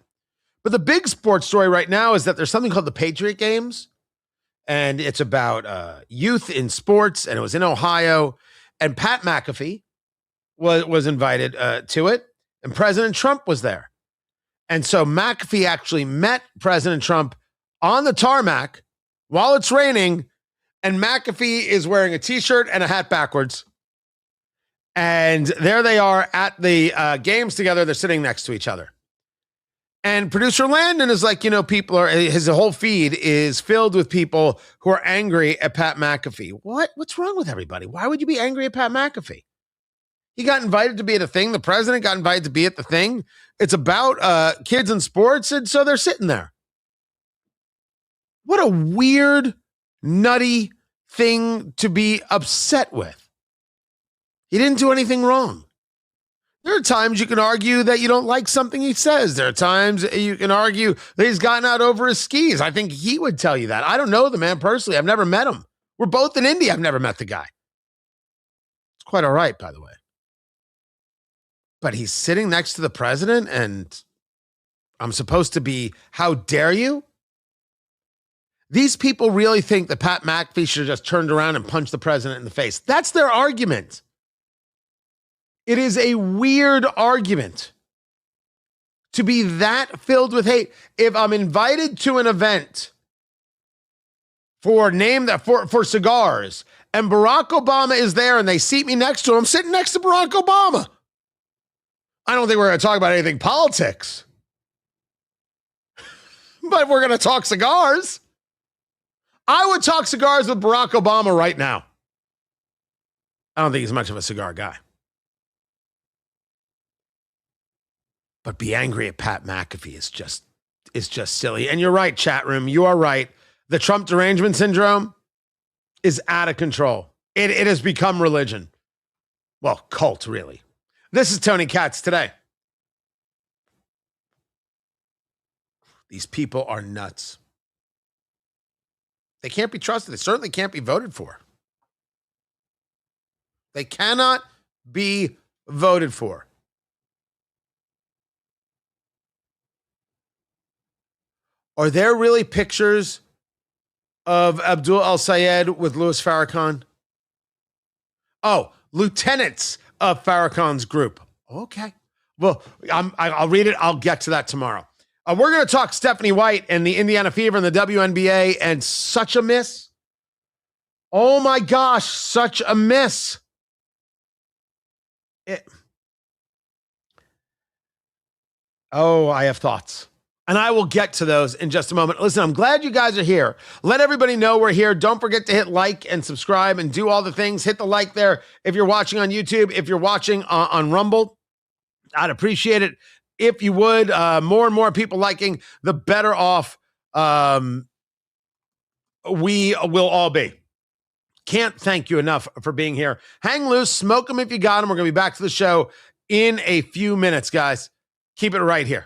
But the big sports story right now is that there's something called the Patriot Games. And it's about youth in sports. And it was in Ohio. And Pat McAfee was invited to it. And President Trump was there. And so McAfee actually met President Trump on the tarmac while it's raining. And McAfee is wearing a T-shirt and a hat backwards. And there they are at the games together. They're sitting next to each other. And producer Landon is like, his whole feed is filled with people who are angry at Pat McAfee. What's wrong with everybody? Why would you be angry at Pat McAfee? He got invited to be at a thing. The president got invited to be at the thing. It's about kids in sports. And so they're sitting there. What a weird, nutty thing to be upset with. He didn't do anything wrong. There are times you can argue that you don't like something he says. There are times you can argue that he's gotten out over his skis. I think he would tell you that. I don't know the man personally. I've never met him. We're both in India. I've never met the guy. It's quite all right, by the way. But he's sitting next to the president, and I'm supposed to be, how dare you? These people really think that Pat McAfee should have just turned around and punched the president in the face. That's their argument. It is a weird argument to be that filled with hate. If I'm invited to an event for cigars and Barack Obama is there and they seat me next to him, I'm sitting next to Barack Obama. I don't think we're going to talk about anything politics, but we're going to talk cigars. I would talk cigars with Barack Obama right now. I don't think he's much of a cigar guy. But be angry at Pat McAfee is just silly. And you're right, chat room. You are right. The Trump derangement syndrome is out of control. It has become religion. Well, cult, really. This is Tony Katz today. These people are nuts. They can't be trusted. They certainly can't be voted for. They cannot be voted for. Are there really pictures of Abdul al-Sayed with Louis Farrakhan? Oh, lieutenants of Farrakhan's group. Okay. Well, I'll read it. I'll get to that tomorrow. We're going to talk Stephanie White and the Indiana Fever and the WNBA, and such a miss. Oh my gosh, such a miss. I have thoughts. And I will get to those in just a moment. Listen, I'm glad you guys are here. Let everybody know we're here. Don't forget to hit like and subscribe and do all the things. Hit the like there if you're watching on YouTube. If you're watching on Rumble, I'd appreciate it if you would. More and more people liking, the better off we will all be. Can't thank you enough for being here. Hang loose, smoke them if you got them. We're going to be back to the show in a few minutes, guys. Keep it right here.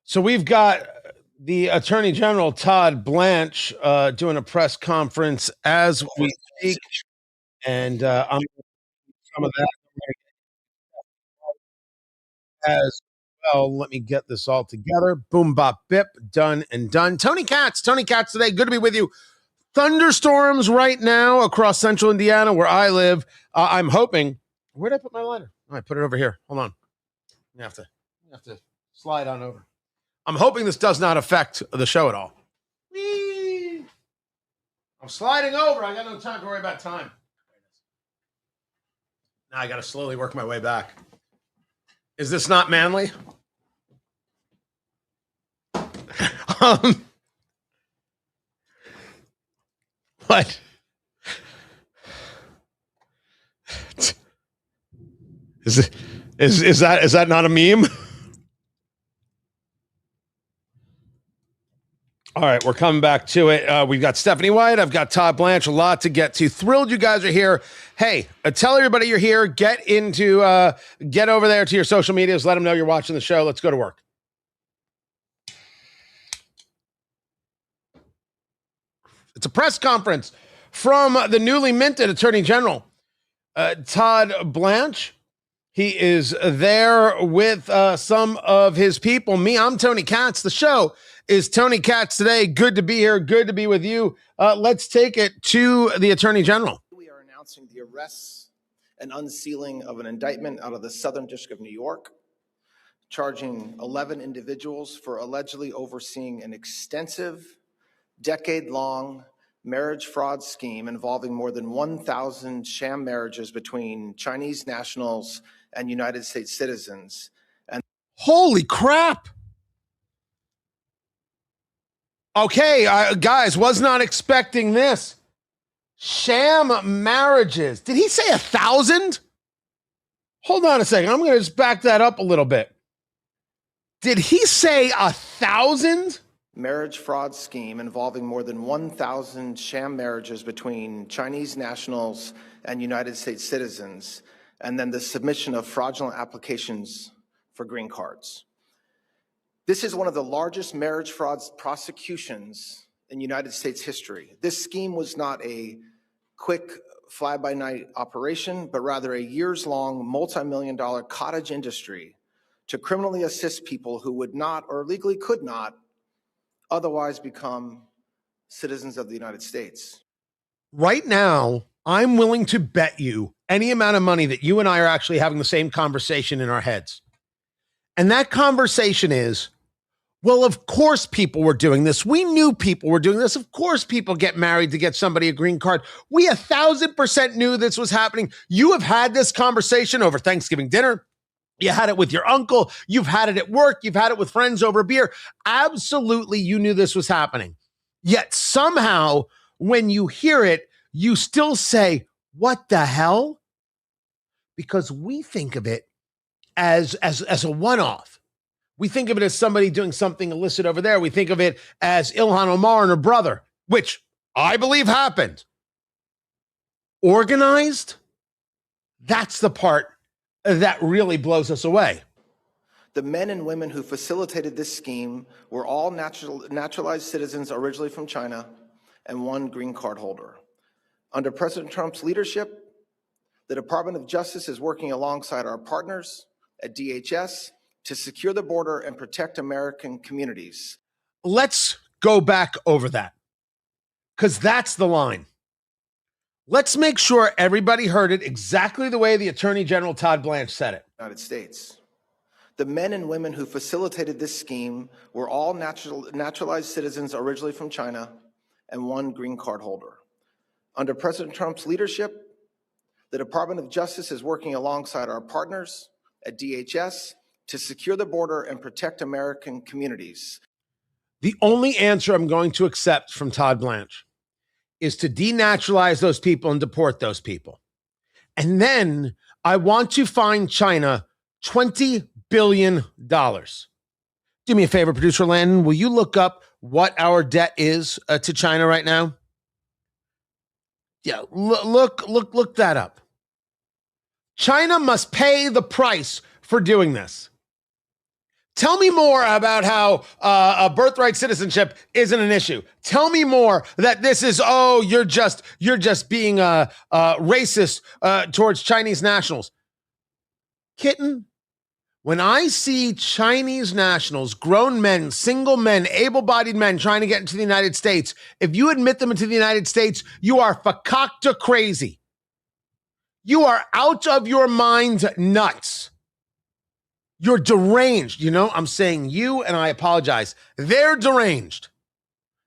So we've got the Attorney General Todd Blanche doing a press conference as we speak, and I'm some of that as well. Let me get this all together. Boom, bop, bip, done and done. Tony Katz today. Good to be with you. Thunderstorms right now across central Indiana, where I live. I'm hoping. Where did I put my lighter? Oh, I put it over here. Hold on. You have to slide on over. I'm hoping this does not affect the show at all. Whee! I'm sliding over. I got no time to worry about time. Now I got to slowly work my way back. Is this not manly? What? Is that not a meme? All right, we're coming back to it. We've got Stephanie White. I've got Todd Blanche. A lot to get to. Thrilled you guys are here. Hey, tell everybody you're here. Get over there to your social medias. Let them know you're watching the show. Let's go to work. It's a press conference from the newly minted Attorney General, Todd Blanche. He is there with some of his people. I'm Tony Katz. The show is Tony Katz Today. Good to be here. Good to be with you. Let's take it to the Attorney General. We are announcing the arrests and unsealing of an indictment out of the Southern District of New York, charging 11 individuals for allegedly overseeing an extensive, decade-long marriage fraud scheme involving more than 1,000 sham marriages between Chinese nationals and United States citizens. And holy crap. Okay, guys, was not expecting this. Sham marriages. Did he say 1,000? Hold on a second. I'm going to just back that up a little bit. Did he say 1,000? Marriage fraud scheme involving more than 1,000 sham marriages between Chinese nationals and United States citizens, and then the submission of fraudulent applications for green cards. This is one of the largest marriage fraud prosecutions in United States history. This scheme was not a quick fly-by-night operation, but rather a years-long, multi-million-dollar cottage industry to criminally assist people who would not or legally could not otherwise become citizens of the United States. Right now, I'm willing to bet you any amount of money that you and I are actually having the same conversation in our heads. And that conversation is, well, of course people were doing this. We knew people were doing this. Of course people get married to get somebody a green card. We 1,000% knew this was happening. You have had this conversation over Thanksgiving dinner. You had it with your uncle. You've had it at work. You've had it with friends over beer. Absolutely, you knew this was happening. Yet somehow, when you hear it, you still say, what the hell? Because we think of it as a one-off. We think of it as somebody doing something illicit over there. We think of it as Ilhan Omar and her brother, which I believe happened. Organized? That's the part that really blows us away. The men and women who facilitated this scheme were all naturalized citizens originally from China and one green card holder. Under President Trump's leadership, the Department of Justice is working alongside our partners at DHS to secure the border and protect American communities. Let's go back over that, because that's the line. Let's make sure everybody heard it exactly the way the Attorney General Todd Blanche said it. United States. The men and women who facilitated this scheme were all naturalized citizens originally from China and one green card holder. Under President Trump's leadership, the Department of Justice is working alongside our partners at DHS to secure the border and protect American communities. The only answer I'm going to accept from Todd Blanche is to denaturalize those people and deport those people. And then I want to fine China $20 billion. Do me a favor, producer Landon. Will you look up what our debt is to China right now? Yeah, look that up. China must pay the price for doing this. Tell me more about how a birthright citizenship isn't an issue. Tell me more that this is, oh, you're just being racist towards Chinese nationals. Kitten, when I see Chinese nationals, grown men, single men, able-bodied men trying to get into the United States, if you admit them into the United States, you are fakakta crazy. You are out of your mind nuts. You're deranged. You know, I'm saying you, and I apologize. They're deranged.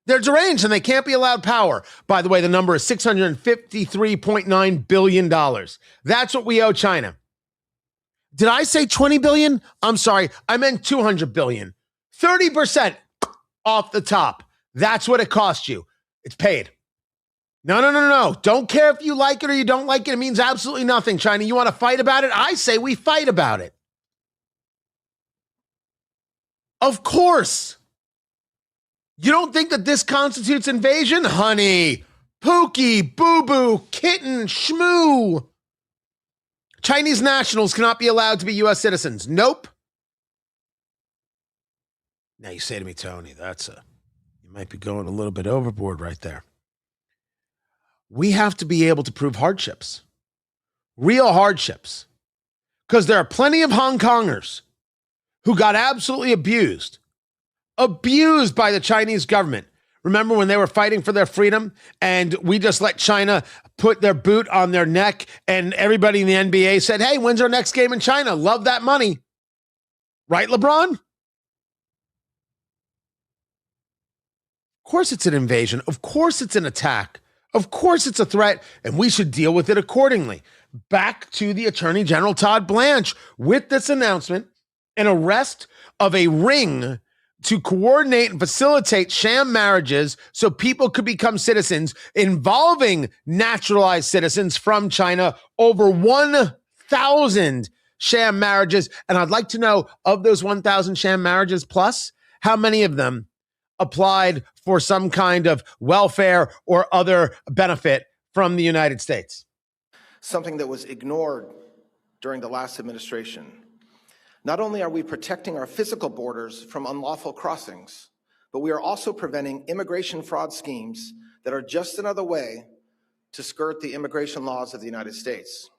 They're deranged, and they can't be allowed power. By the way, the number is $653.9 billion. That's what we owe China. Did I say 20 billion? I'm sorry. I meant 200 billion. 30% off the top. That's what it cost you. It's paid. No. Don't care if you like it or you don't like it. It means absolutely nothing, China. You want to fight about it? I say we fight about it. Of course. You don't think that this constitutes invasion? Honey, Pookie, Boo-Boo, Kitten, Shmoo. Chinese nationals cannot be allowed to be U.S. citizens. Nope. Now you say to me, Tony, you might be going a little bit overboard right there. We have to be able to prove hardships, real hardships, because there are plenty of Hong Kongers who got absolutely abused by the Chinese government. Remember when they were fighting for their freedom and we just let China put their boot on their neck and everybody in the NBA said, hey, when's our next game in China? Love that money. Right, LeBron? Of course it's an invasion. Of course it's an attack. Of course it's a threat, and we should deal with it accordingly. Back to the Attorney General Todd Blanche with this announcement, an arrest of a ring to coordinate and facilitate sham marriages so people could become citizens involving naturalized citizens from China, over 1,000 sham marriages. And I'd like to know, of those 1,000 sham marriages plus, how many of them applied for some kind of welfare or other benefit from the United States? Something that was ignored during the last administration. Not only are we protecting our physical borders from unlawful crossings, but we are also preventing immigration fraud schemes that are just another way to skirt the immigration laws of the United States.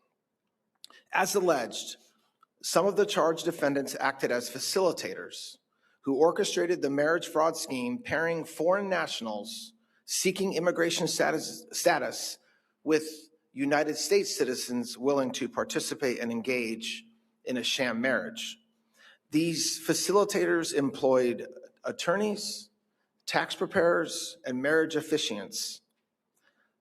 As alleged, some of the charged defendants acted as facilitators who orchestrated the marriage fraud scheme, pairing foreign nationals seeking immigration status with United States citizens willing to participate and engage in a sham marriage. These facilitators employed attorneys, tax preparers, and marriage officiants.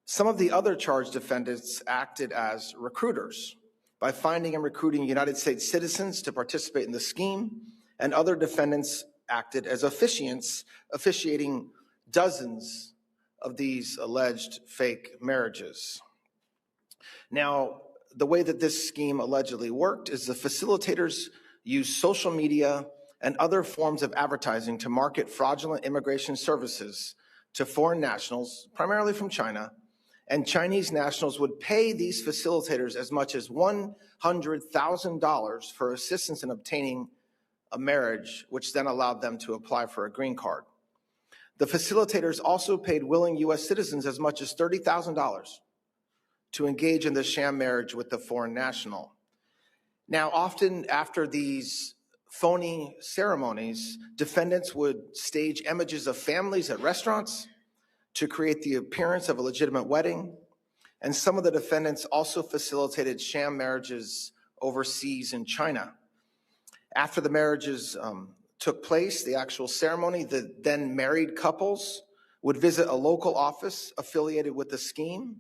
Some of the other charged defendants acted as recruiters by finding and recruiting United States citizens to participate in the scheme, and other defendants acted as officiants, officiating dozens of these alleged fake marriages. Now, the way that this scheme allegedly worked is the facilitators used social media and other forms of advertising to market fraudulent immigration services to foreign nationals, primarily from China, and Chinese nationals would pay these facilitators as much as $100,000 for assistance in obtaining a marriage, which then allowed them to apply for a green card. The facilitators also paid willing U.S. citizens as much as $30,000 to engage in the sham marriage with the foreign national. Now, often after these phony ceremonies, defendants would stage images of families at restaurants to create the appearance of a legitimate wedding, and some of the defendants also facilitated sham marriages overseas in China. After the marriages took place, the actual ceremony, the then married couples would visit a local office affiliated with the scheme,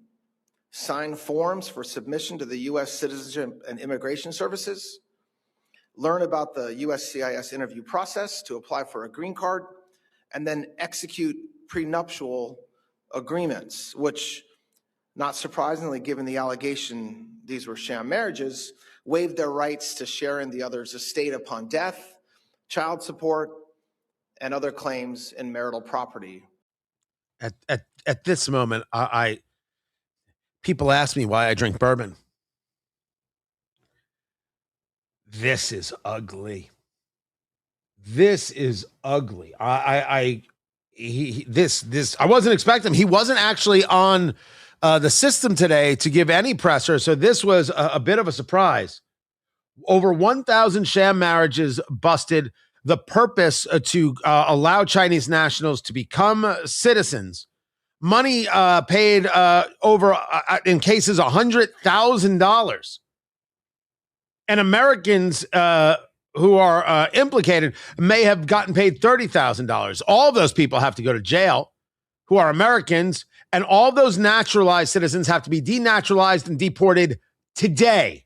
sign forms for submission to the U.S. Citizenship and Immigration Services, learn about the USCIS interview process to apply for a green card, and then execute prenuptial agreements, which, not surprisingly, given the allegation these were sham marriages, waived their rights to share in the other's estate upon death, child support, and other claims in marital property. At this moment, people ask me why I drink bourbon. This is ugly. This is ugly. I wasn't expecting him. He wasn't actually on the system today to give any presser, so this was a bit of a surprise. Over 1,000 sham marriages busted. The purpose to allow Chinese nationals to become citizens. Money paid over, in cases, $100,000. And Americans who are implicated may have gotten paid $30,000. All of those people have to go to jail who are Americans, and all those naturalized citizens have to be denaturalized and deported today.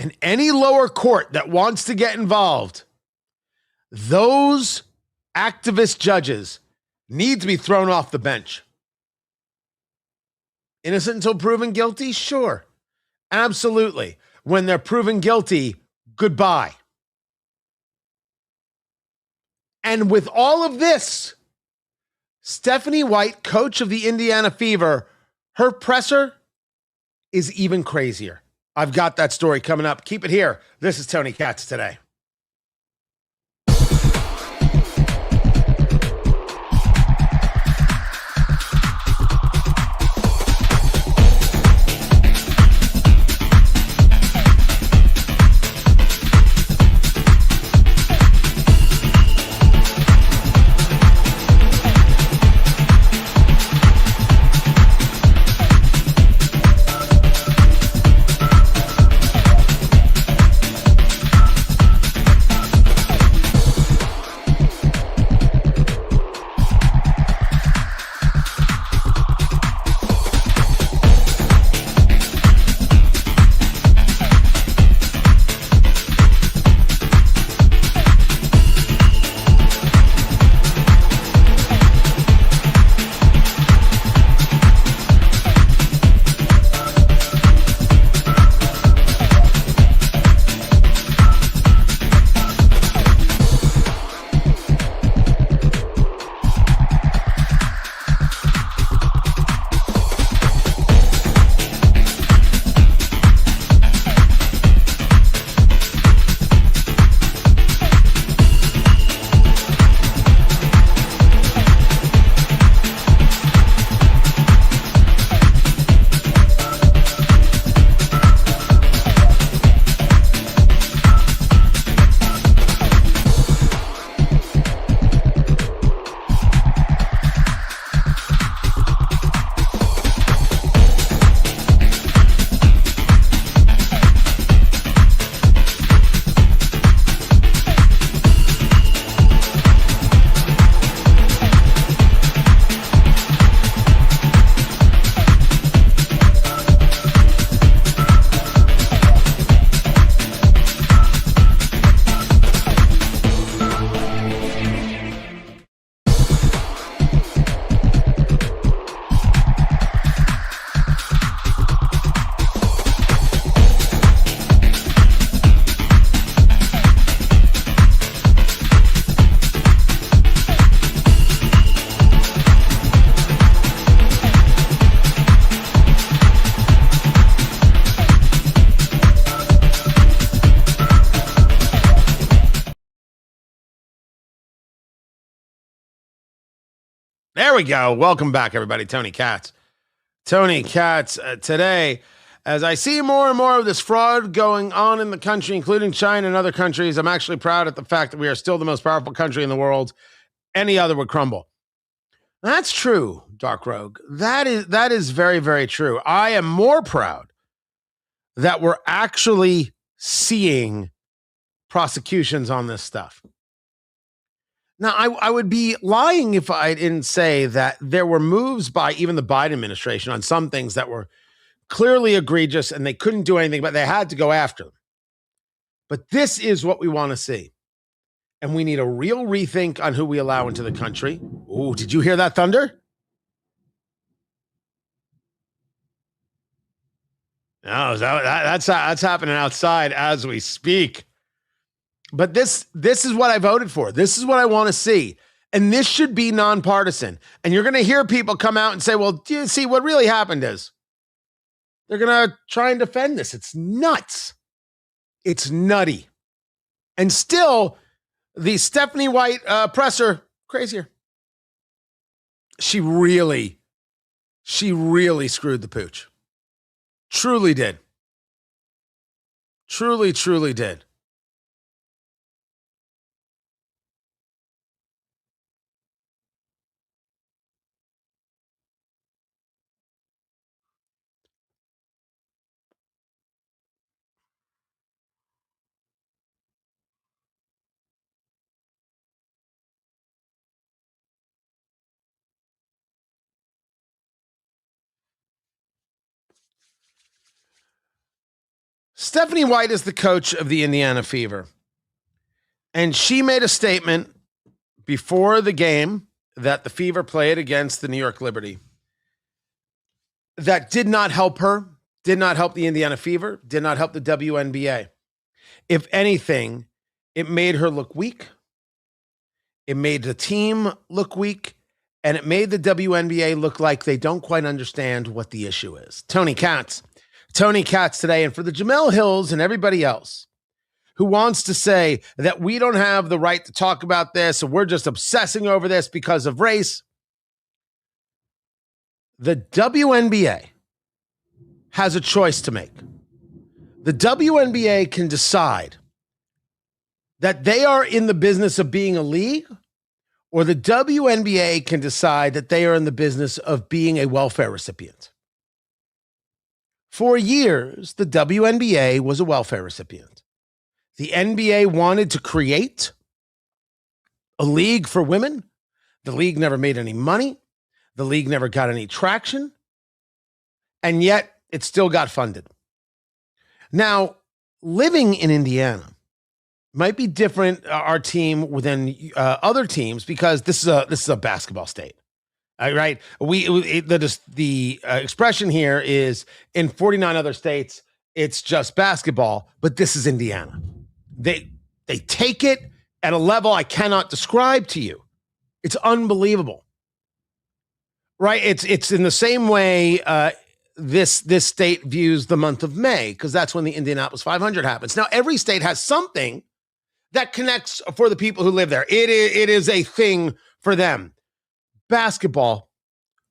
And any lower court that wants to get involved, those activist judges need to be thrown off the bench. Innocent until proven guilty? Sure. Absolutely. When they're proven guilty, goodbye. And with all of this, Stephanie White, coach of the Indiana Fever, her presser is even crazier. I've got that story coming up. Keep it here. This is Tony Katz Today. There we go. Welcome back, everybody. Tony Katz. Tony Katz today. As I see more and more of this fraud going on in the country, including China and other countries, I'm actually proud at the fact that we are still the most powerful country in the world. Any other would crumble. That's true, Dark Rogue. That is very, very true. I am more proud that we're actually seeing prosecutions on this stuff. Now, I would be lying if I didn't say that there were moves by even the Biden administration on some things that were clearly egregious and they couldn't do anything, but they had to go after them. But this is what we want to see. And we need a real rethink on who we allow into the country. Oh, did you hear that thunder? No, that's happening outside as we speak. But this is what I voted for. This is what I want to see. And this should be nonpartisan. And you're going to hear people come out and say, well, do you see what really happened is they're going to try and defend this. It's nuts. It's nutty. And still, the Stephanie White presser, crazier. She really screwed the pooch. Truly did. Truly, truly did. Stephanie White is the coach of the Indiana Fever. And she made a statement before the game that the Fever played against the New York Liberty that did not help her, did not help the Indiana Fever, did not help the WNBA. If anything, it made her look weak. It made the team look weak. And it made the WNBA look like they don't quite understand what the issue is. Tony Katz today. And for the Jamel Hills and everybody else who wants to say that we don't have the right to talk about this and we're just obsessing over this because of race, the WNBA has a choice to make. The WNBA can decide that they are in the business of being a league, or the WNBA can decide that they are in the business of being a welfare recipient. For years, the WNBA was a welfare recipient. The NBA wanted to create a league for women. The league never made any money. The league never got any traction. And yet, it still got funded. Now, living in Indiana might be different, our team, than other teams, because this is a basketball state. Right? The expression here is in 49 other states, it's just basketball, but this is Indiana. They take it at a level I cannot describe to you. It's unbelievable. Right? It's in the same way this state views the month of May, because that's when the Indianapolis 500 happens. Now, every state has something that connects for the people who live there. It is a thing for them. Basketball,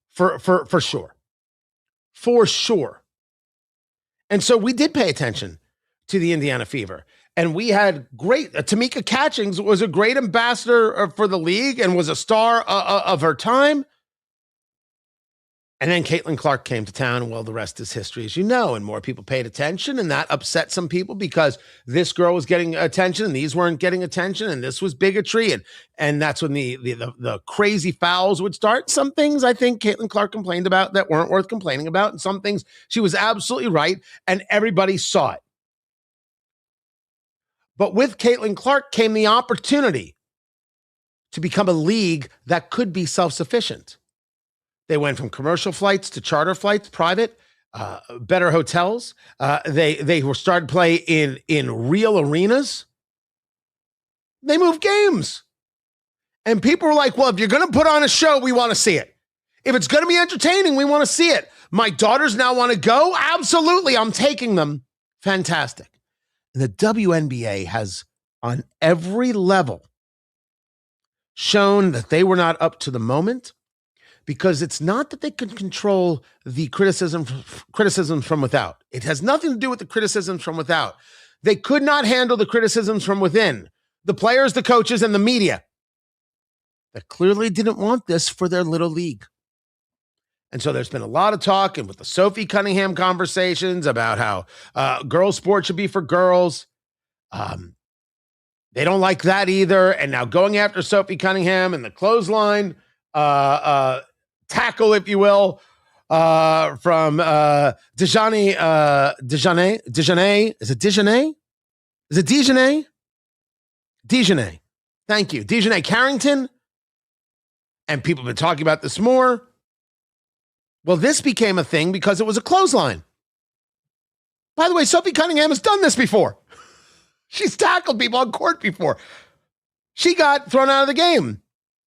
for sure. For sure. And so we did pay attention to the Indiana Fever. And we had great, Tamika Catchings was a great ambassador for the league and was a star of her time. And then Caitlin Clark came to town. Well, the rest is history, as you know, and more people paid attention, and that upset some people because this girl was getting attention and these weren't getting attention, and this was bigotry, and that's when the crazy fouls would start. Some things I think Caitlin Clark complained about that weren't worth complaining about, and some things she was absolutely right, and everybody saw it. But with Caitlin Clark came the opportunity to become a league that could be self-sufficient. They went from commercial flights to charter flights, private, better hotels. They were started playing in real arenas. They moved games. And people were like, well, if you're going to put on a show, we want to see it. If it's going to be entertaining, we want to see it. My daughters now want to go? Absolutely, I'm taking them. Fantastic. And the WNBA has, on every level, shown that they were not up to the moment. Because it's not that they can control the criticisms from without. It has nothing to do with the criticisms from without. They could not handle the criticisms from within. The players, the coaches, and the media that clearly didn't want this for their little league. And so there's been a lot of talk, and with the Sophie Cunningham conversations about how girls' sports should be for girls. They don't like that either. And now going after Sophie Cunningham and the clothesline, tackle, if you will, from Dejanay. Is it Dejanay? Is it Dejanay? Dejanay. Thank you. Dejanay Carrington. And people have been talking about this more. Well, this became a thing because it was a clothesline. By the way, Sophie Cunningham has done this before. She's tackled people on court before. She got thrown out of the game.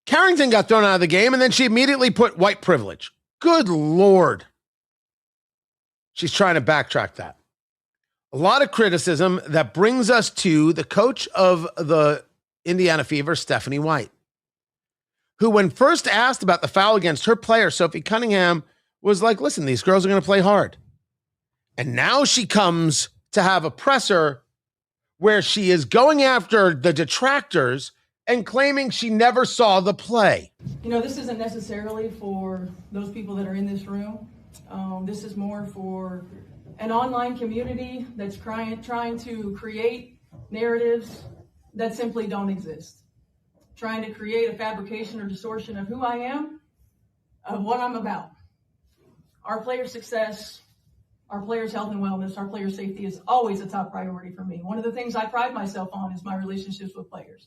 Carrington got thrown out of the game, and then she immediately put white privilege. Good Lord. She's trying to backtrack that. A lot of criticism that brings us to the coach of the Indiana Fever, Stephanie White, who, when first asked about the foul against her player, Sophie Cunningham, was like, listen, these girls are going to play hard. And now she comes to have a presser where she is going after the detractors and claiming she never saw the play. You know, this isn't necessarily for those people that are in this room. This is more for an online community that's trying to create narratives that simply don't exist. Trying to create a fabrication or distortion of who I am, of what I'm about. Our players' success, our players' health and wellness, our players' safety is always a top priority for me. One of the things I pride myself on is my relationships with players.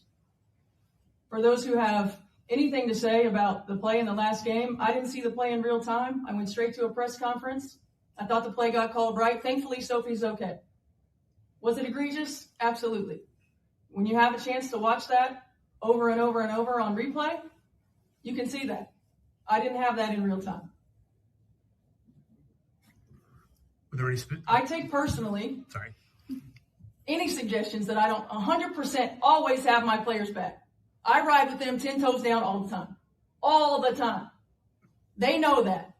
For those who have anything to say about the play in the last game, I didn't see the play in real time. I went straight to a press conference. I thought the play got called right. Thankfully, Sophie's okay. Was it egregious? Absolutely. When you have a chance to watch that over and over and over on replay, you can see that. I didn't have that in real time. I take personally any suggestions that I don't 100% always have my players back. I ride with them 10 toes down all the time. All the time. They know that.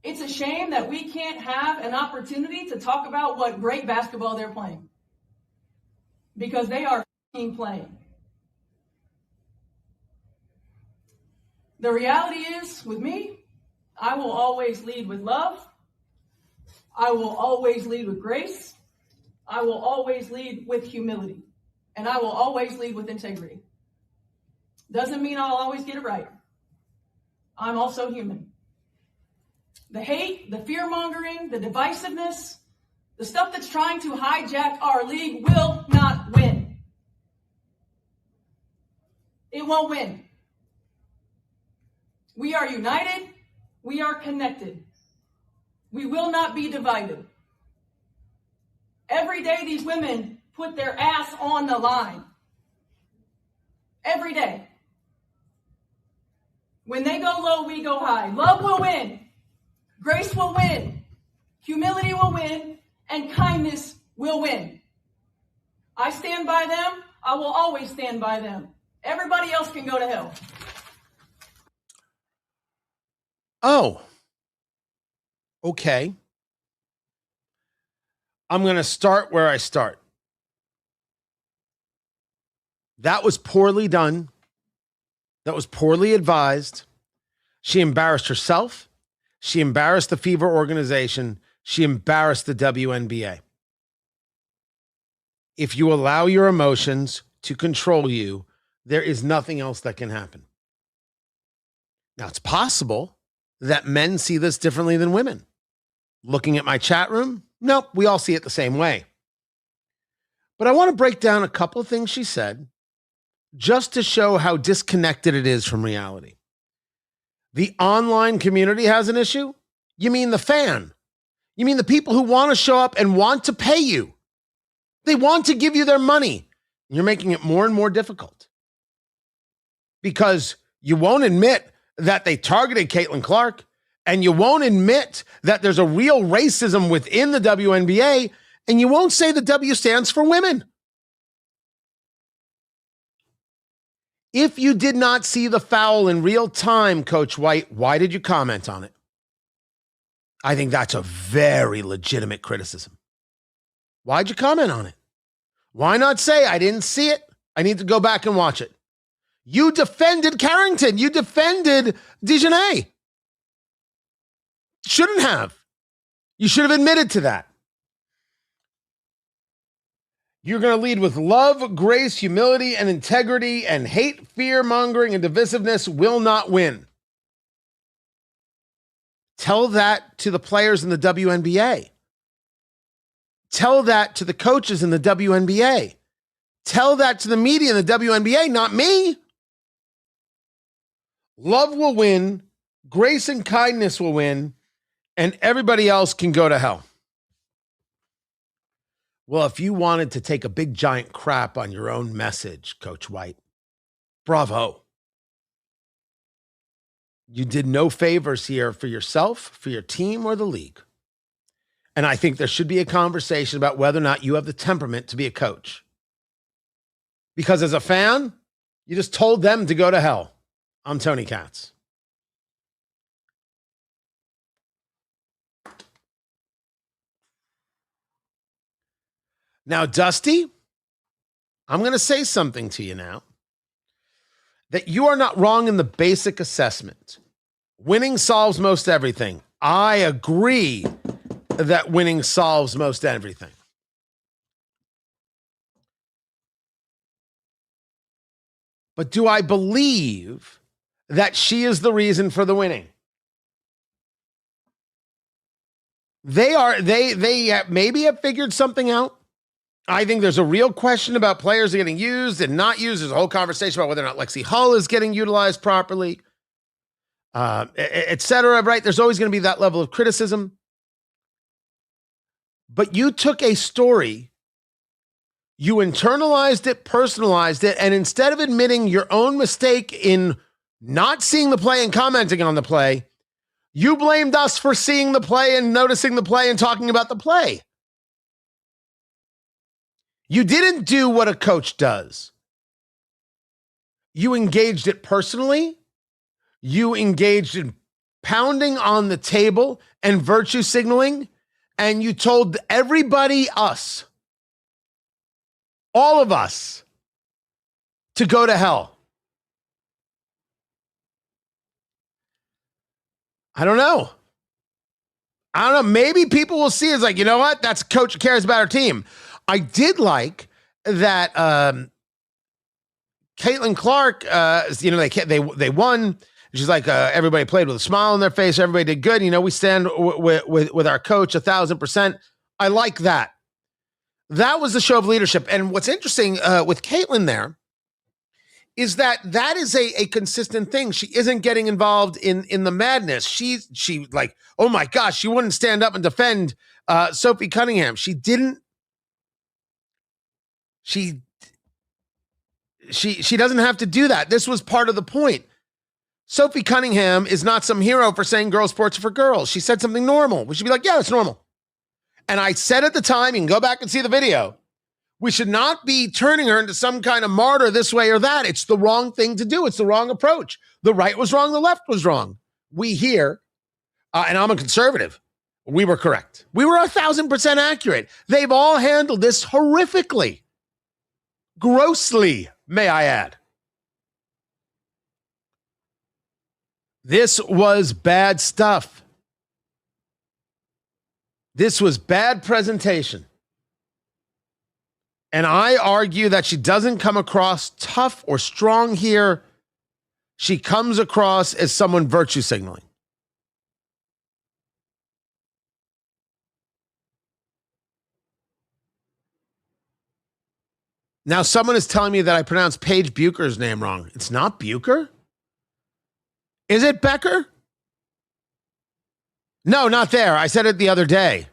It's a shame that we can't have an opportunity to talk about what great basketball they're playing. Because they are playing. The reality is, with me, I will always lead with love. I will always lead with grace. I will always lead with humility. And I will always lead with integrity. Doesn't mean I'll always get it right. I'm also human. The hate, the fear-mongering, the divisiveness, the stuff that's trying to hijack our league will not win. It won't win. We are united. We are connected. We will not be divided. Every day these women put their ass on the line. Every day. When they go low, we go high. Love will win. Grace will win. Humility will win. And kindness will win. I stand by them. I will always stand by them. Everybody else can go to hell. Oh, okay. I'm going to start where I start. That was poorly done. That was poorly advised. She embarrassed herself. She embarrassed the Fever organization. She embarrassed the WNBA. If you allow your emotions to control you, there is nothing else that can happen. Now, it's possible that men see this differently than women. Looking at my chat room, nope, we all see it the same way. But I want to break down a couple of things she said just to show how disconnected it is from reality. The online community has an issue? You mean the fan? You mean the people who want to show up and want to pay you? They want to give you their money. You're making it more and more difficult because you won't admit that they targeted Caitlin Clark, and you won't admit that there's a real racism within the WNBA, and you won't say the W stands for women. If you did not see the foul in real time, Coach White, why did you comment on it? I think that's a very legitimate criticism. Why'd you comment on it? Why not say, I didn't see it, I need to go back and watch it? You defended Carrington. You defended Dejanay. Shouldn't have. You should have admitted to that. You're going to lead with love, grace, humility, and integrity, and hate, fear, mongering, and divisiveness will not win. Tell that to the players in the WNBA. Tell that to the coaches in the WNBA. Tell that to the media in the WNBA, not me. Love will win, grace and kindness will win, and everybody else can go to hell. Well, if you wanted to take a big giant crap on your own message, Coach White, bravo. You did no favors here for yourself, for your team, or the league. And I think there should be a conversation about whether or not you have the temperament to be a coach. Because as a fan, you just told them to go to hell. I'm Tony Katz. Now, Dusty, I'm going to say something to you now. That you are not wrong in the basic assessment. Winning solves most everything. I agree that winning solves most everything. But do I believe that she is the reason for the winning? They maybe have figured something out. I think there's a real question about players getting used and not used. There's a whole conversation about whether or not Lexi Hull is getting utilized properly, et cetera, right? There's always going to be that level of criticism. But you took a story, you internalized it, personalized it, and instead of admitting your own mistake in not seeing the play and commenting on the play, you blamed us for seeing the play and noticing the play and talking about the play. You didn't do what a coach does. You engaged it personally. You engaged in pounding on the table and virtue signaling, and you told everybody, us, all of us, to go to hell. I don't know. Maybe people will see it as like, you know what? That's a coach who cares about our team. I did like that Caitlin Clark, they won. She's like, everybody played with a smile on their face. Everybody did good. We stand with our coach 1,000%. I like that. That was the show of leadership. And what's interesting with Caitlin there is that is a consistent thing. She isn't getting involved in the madness. She like, oh my gosh, she wouldn't stand up and defend Sophie Cunningham. She didn't. She doesn't have to do that. This was part of the point. Sophie Cunningham is not some hero for saying girls sports are for girls. She said something normal. We should be like, yeah, it's normal. And I said at the time, you can go back and see the video, we should not be turning her into some kind of martyr this way or that. It's the wrong thing to do. It's the wrong approach. The right was wrong. The left was wrong. We here, and I'm a conservative, we were correct. We were 1,000% accurate. They've all handled this horrifically. Grossly, may I add. This was bad stuff. This was bad presentation. And I argue that she doesn't come across tough or strong here. She comes across as someone virtue signaling. Now, someone is telling me that I pronounced Paige Bucher's name wrong. It's not Bucher? Is it Becker? No, not there. I said it the other day.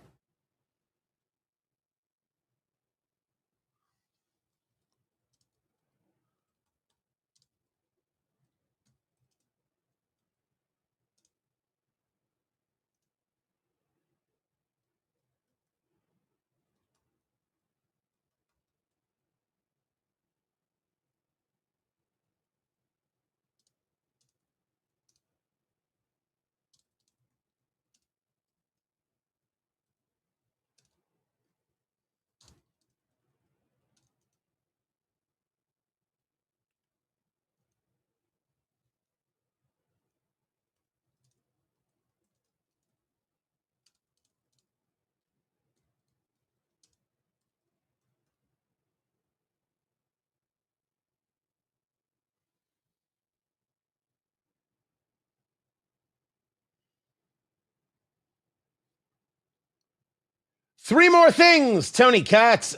Three more things. Tony Katz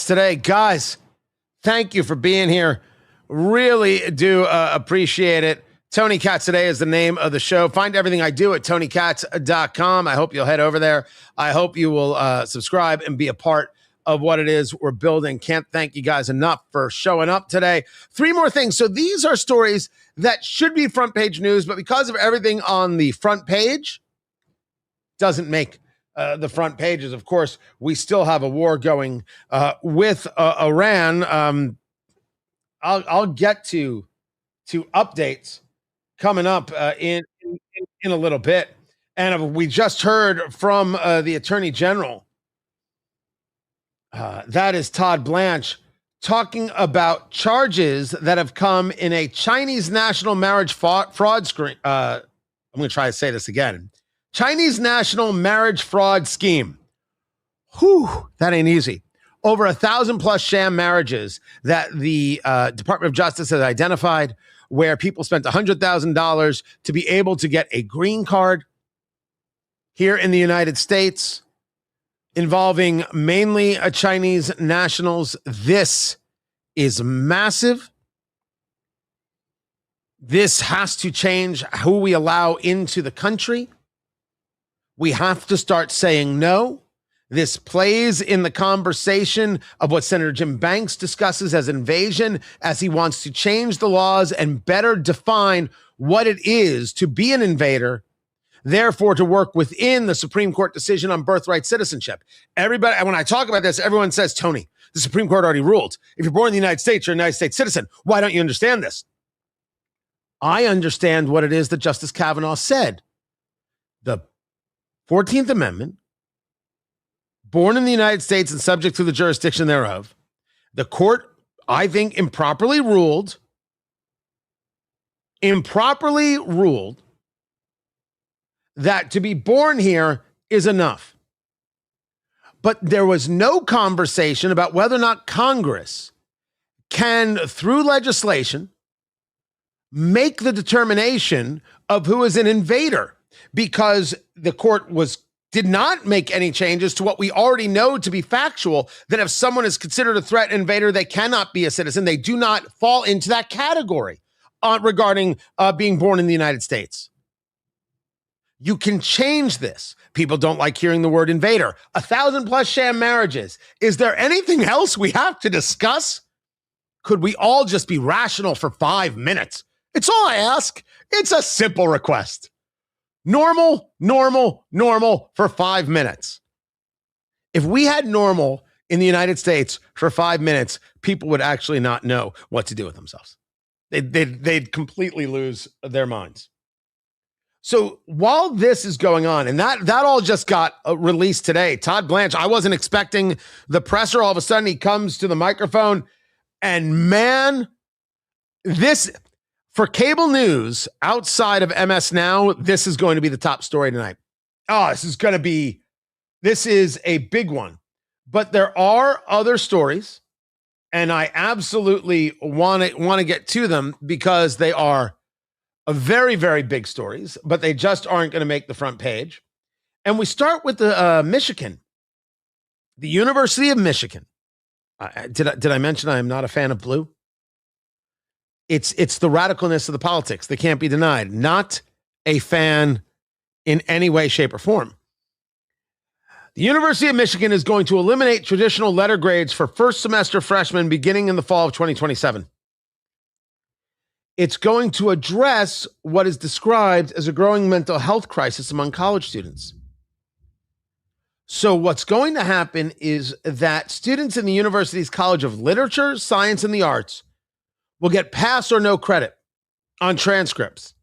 today. Guys, thank you for being here. Really do appreciate it. Tony Katz Today is the name of the show. Find everything I do at TonyKatz.com. I hope you'll head over there. I hope you will subscribe and be a part of what it is we're building. Can't thank you guys enough for showing up today. Three more things. So these are stories that should be front page news, but because of everything on the front page, doesn't make the front pages. Of course, we still have a war going with Iran. I'll get to updates coming up in a little bit. And we just heard from the Attorney General. That is Todd Blanche talking about charges that have come in a Chinese national marriage fraud screen. I'm going to try to say this again. Chinese national marriage fraud scheme. Whew, that ain't easy. Over 1,000+ sham marriages that the Department of Justice has identified, where people spent $100,000 to be able to get a green card here in the United States, involving mainly Chinese nationals. This is massive. This has to change who we allow into the country. We have to start saying no. This plays in the conversation of what Senator Jim Banks discusses as invasion, as he wants to change the laws and better define what it is to be an invader, therefore to work within the Supreme Court decision on birthright citizenship. Everybody, when I talk about this, everyone says, Tony, the Supreme Court already ruled. If you're born in the United States, you're a United States citizen. Why don't you understand this? I understand what it is that Justice Kavanaugh said. The 14th Amendment, born in the United States and subject to the jurisdiction thereof. The court, I think, improperly ruled that to be born here is enough. But there was no conversation about whether or not Congress can, through legislation, make the determination of who is an invader, because the court did not make any changes to what we already know to be factual, that if someone is considered a threat invader, they cannot be a citizen. They do not fall into that category regarding being born in the United States. You can change this. People don't like hearing the word invader. 1,000+ sham marriages. Is there anything else we have to discuss? Could we all just be rational for 5 minutes? It's all I ask. It's a simple request. Normal for 5 minutes. If we had normal in the United States for 5 minutes, people would actually not know what to do with themselves. They'd completely lose their minds. So while this is going on, and that all just got released today, Todd Blanche, I wasn't expecting the presser. All of a sudden, he comes to the microphone, and man, this, for cable news outside of MS Now, this is going to be the top story tonight. Oh, this is a big one. But there are other stories, and I absolutely want to get to them because they are very, very big stories, but they just aren't going to make the front page. And we start with the Michigan, the University of Michigan. Did I mention I am not a fan of blue? It's the radicalness of the politics that can't be denied. Not a fan in any way, shape, or form. The University of Michigan is going to eliminate traditional letter grades for first semester freshmen beginning in the fall of 2027. It's going to address what is described as a growing mental health crisis among college students. So what's going to happen is that students in the university's College of Literature, Science, and the Arts will get pass or no credit on transcripts.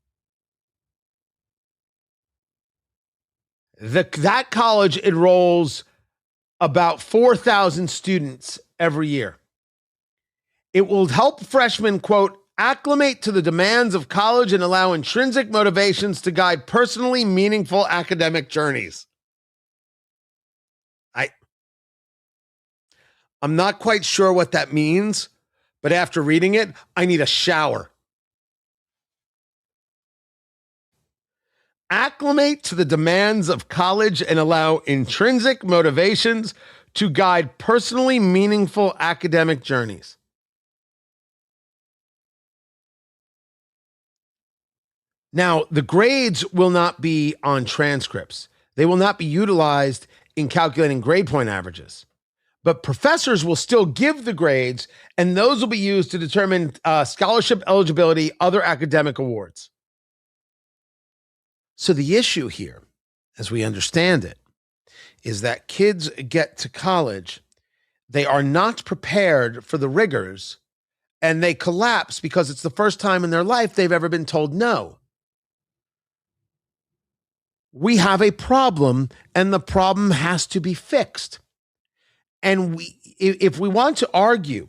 That college enrolls about 4,000 students every year. It will help freshmen, quote, acclimate to the demands of college and allow intrinsic motivations to guide personally meaningful academic journeys. I'm not quite sure what that means, but after reading it, I need a shower. Acclimate to the demands of college and allow intrinsic motivations to guide personally meaningful academic journeys. Now, the grades will not be on transcripts. They will not be utilized in calculating grade point averages. But professors will still give the grades, and those will be used to determine scholarship eligibility, other academic awards. So the issue here, as we understand it, is that kids get to college, they are not prepared for the rigors, and they collapse because it's the first time in their life they've ever been told no. We have a problem, and the problem has to be fixed. And if we want to argue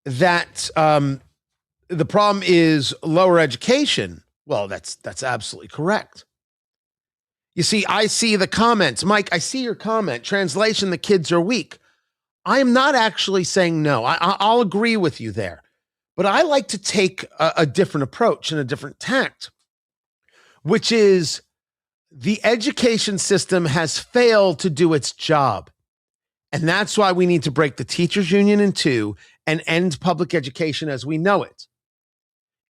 that the problem is lower education, well, that's absolutely correct. You see, I see the comments. Mike, I see your comment. Translation, the kids are weak. I am not actually saying no. I'll agree with you there. But I like to take a different approach and a different tact, which is the education system has failed to do its job. And that's why we need to break the teachers union in two and end public education as we know it.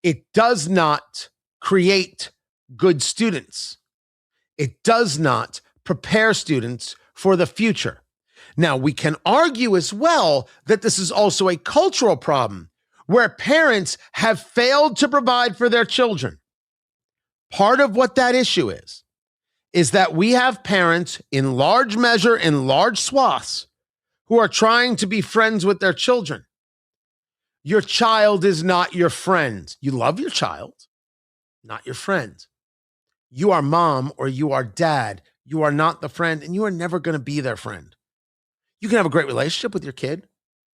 It does not create good students. It does not prepare students for the future. Now, we can argue as well that this is also a cultural problem where parents have failed to provide for their children. Part of what that issue is that we have parents in large measure, in large swaths, who are trying to be friends with their children. Your child is not your friend. You love your child, not your friend. You are mom or you are dad. You are not the friend, and you are never going to be their friend. You can have a great relationship with your kid.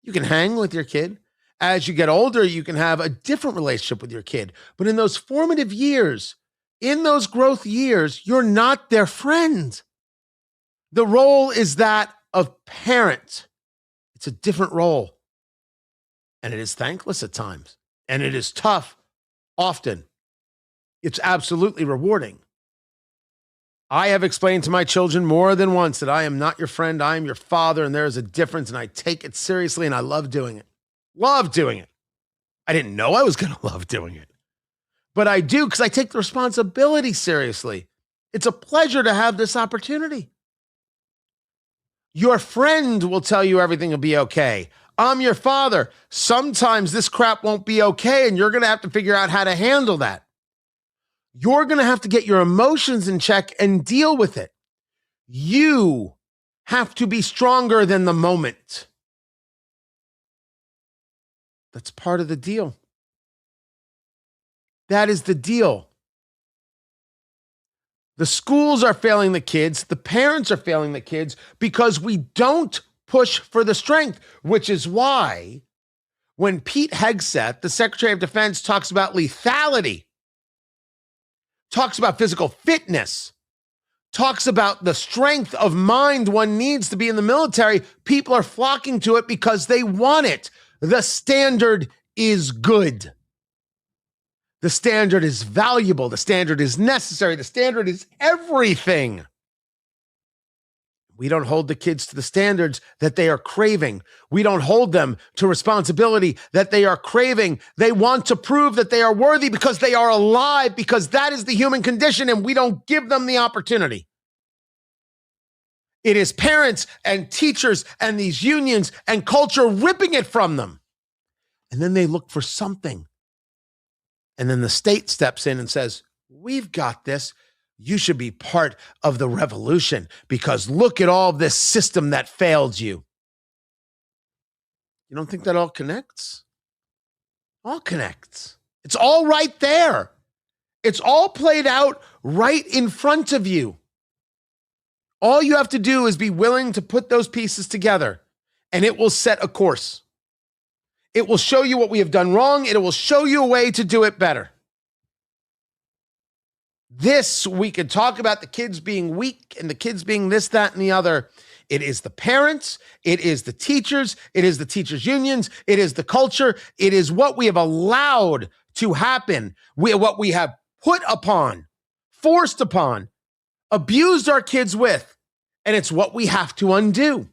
You can hang with your kid. As you get older, you can have a different relationship with your kid. But in those formative years, in those growth years, you're not their friend. The role is that of parent. It's a different role. And it is thankless at times. And it is tough often. It's absolutely rewarding. I have explained to my children more than once that I am not your friend, I am your father, and there is a difference, and I take it seriously, and I love doing it. Love doing it. I didn't know I was going to love doing it. But I do because I take the responsibility seriously. It's a pleasure to have this opportunity. Your friend will tell you everything will be okay. I'm your father. Sometimes this crap won't be okay, and you're going to have to figure out how to handle that. You're going to have to get your emotions in check and deal with it. You have to be stronger than the moment. That's part of the deal. That is the deal. The schools are failing the kids. The parents are failing the kids because we don't push for the strength, which is why when Pete Hegseth, the Secretary of Defense, talks about lethality, talks about physical fitness, talks about the strength of mind one needs to be in the military, people are flocking to it because they want it. The standard is good. The standard is valuable. The standard is necessary. The standard is everything. We don't hold the kids to the standards that they are craving. We don't hold them to responsibility that they are craving. They want to prove that they are worthy because they are alive, because that is the human condition, and we don't give them the opportunity. It is parents and teachers and these unions and culture ripping it from them. And then they look for something. And then the state steps in and says, we've got this. You should be part of the revolution because look at all this system that failed you. You don't think that all connects? All connects. It's all right there. It's all played out right in front of you. All you have to do is be willing to put those pieces together, and it will set a course. It will show you what we have done wrong. It will show you a way to do it better. This, we could talk about the kids being weak and the kids being this, that, and the other. It is the parents. It is the teachers. It is the teachers' unions. It is the culture. It is what we have allowed to happen. What we have put upon, forced upon, abused our kids with. And it's what we have to undo.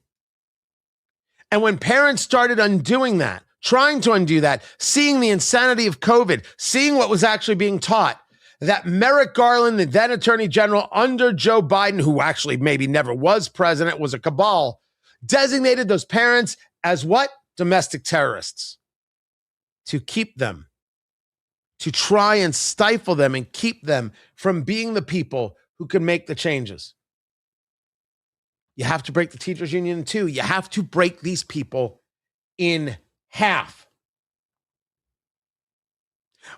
And when parents started undoing that, trying to undo that, seeing the insanity of COVID, seeing what was actually being taught, that Merrick Garland, the then Attorney General under Joe Biden, who actually maybe never was president, was a cabal, designated those parents as what? Domestic terrorists. To keep them, to try and stifle them and keep them from being the people who can make the changes. You have to break the teachers union in two. You have to break these people in half.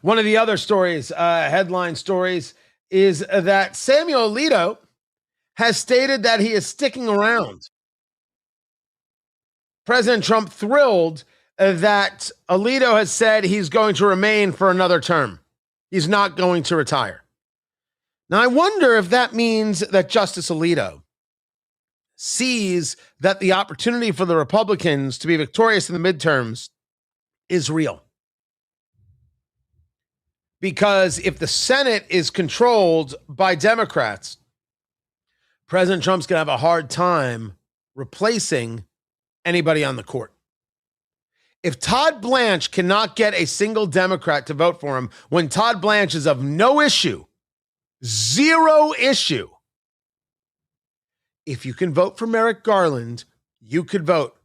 One of the other stories, headline stories, is that Samuel Alito has stated that he is sticking around. President Trump thrilled that Alito has said he's going to remain for another term. He's not going to retire. Now, I wonder if that means that Justice Alito sees that the opportunity for the Republicans to be victorious in the midterms is real. Because if the Senate is controlled by Democrats, President Trump's going to have a hard time replacing anybody on the court. If Todd Blanche cannot get a single Democrat to vote for him, when Todd Blanche is of no issue, zero issue, if you can vote for Merrick Garland, you could vote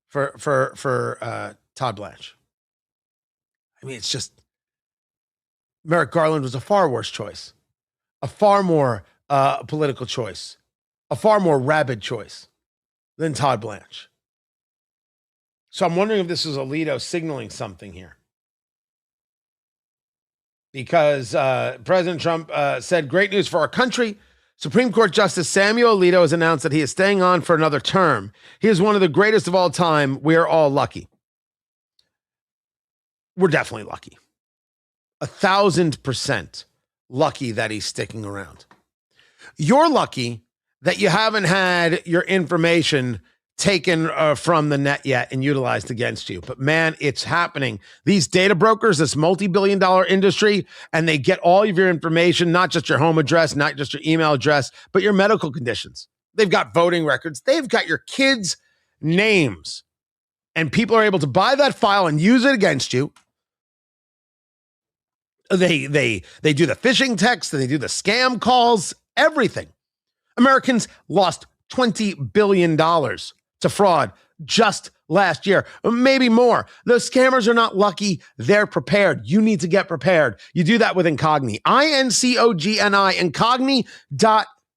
for Todd Blanche. I mean, it's just, Merrick Garland was a far worse choice, a far more political choice, a far more rabid choice than Todd Blanche. So I'm wondering if this is Alito signaling something here. Because President Trump said, great news for our country. Supreme Court Justice Samuel Alito has announced that he is staying on for another term. He is one of the greatest of all time. We are all lucky. We're definitely lucky. 1,000% lucky that he's sticking around. You're lucky that you haven't had your information taken from the net yet and utilized against you. But man, it's happening. These data brokers, this multi-billion-dollar industry, and they get all of your information, not just your home address, not just your email address, but your medical conditions. They've got voting records. They've got your kids' names. And people are able to buy that file and use it against you. They do the phishing texts, they do the scam calls, everything. Americans lost $20 billion to fraud just last year, maybe more. The scammers are not lucky. They're prepared. You need to get prepared. You do that with Incogni, INCOGNI,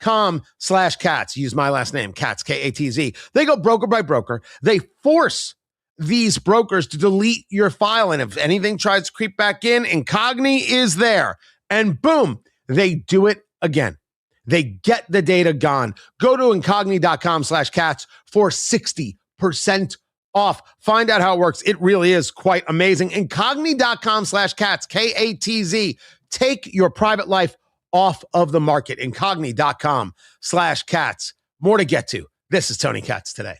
Incogni.com/Katz. Use my last name, Katz, K-A-T-Z. They go broker by broker. They force these brokers to delete your file. And if anything tries to creep back in, Incogni is there. And boom, they do it again. They get the data gone. Go to Incogni.com/Katz for 60% off. Find out how it works. It really is quite amazing. Incogni.com/Katz, K-A-T-Z. Take your private life off of the market. Incogni.com/Katz. More to get to. This is Tony Katz Today.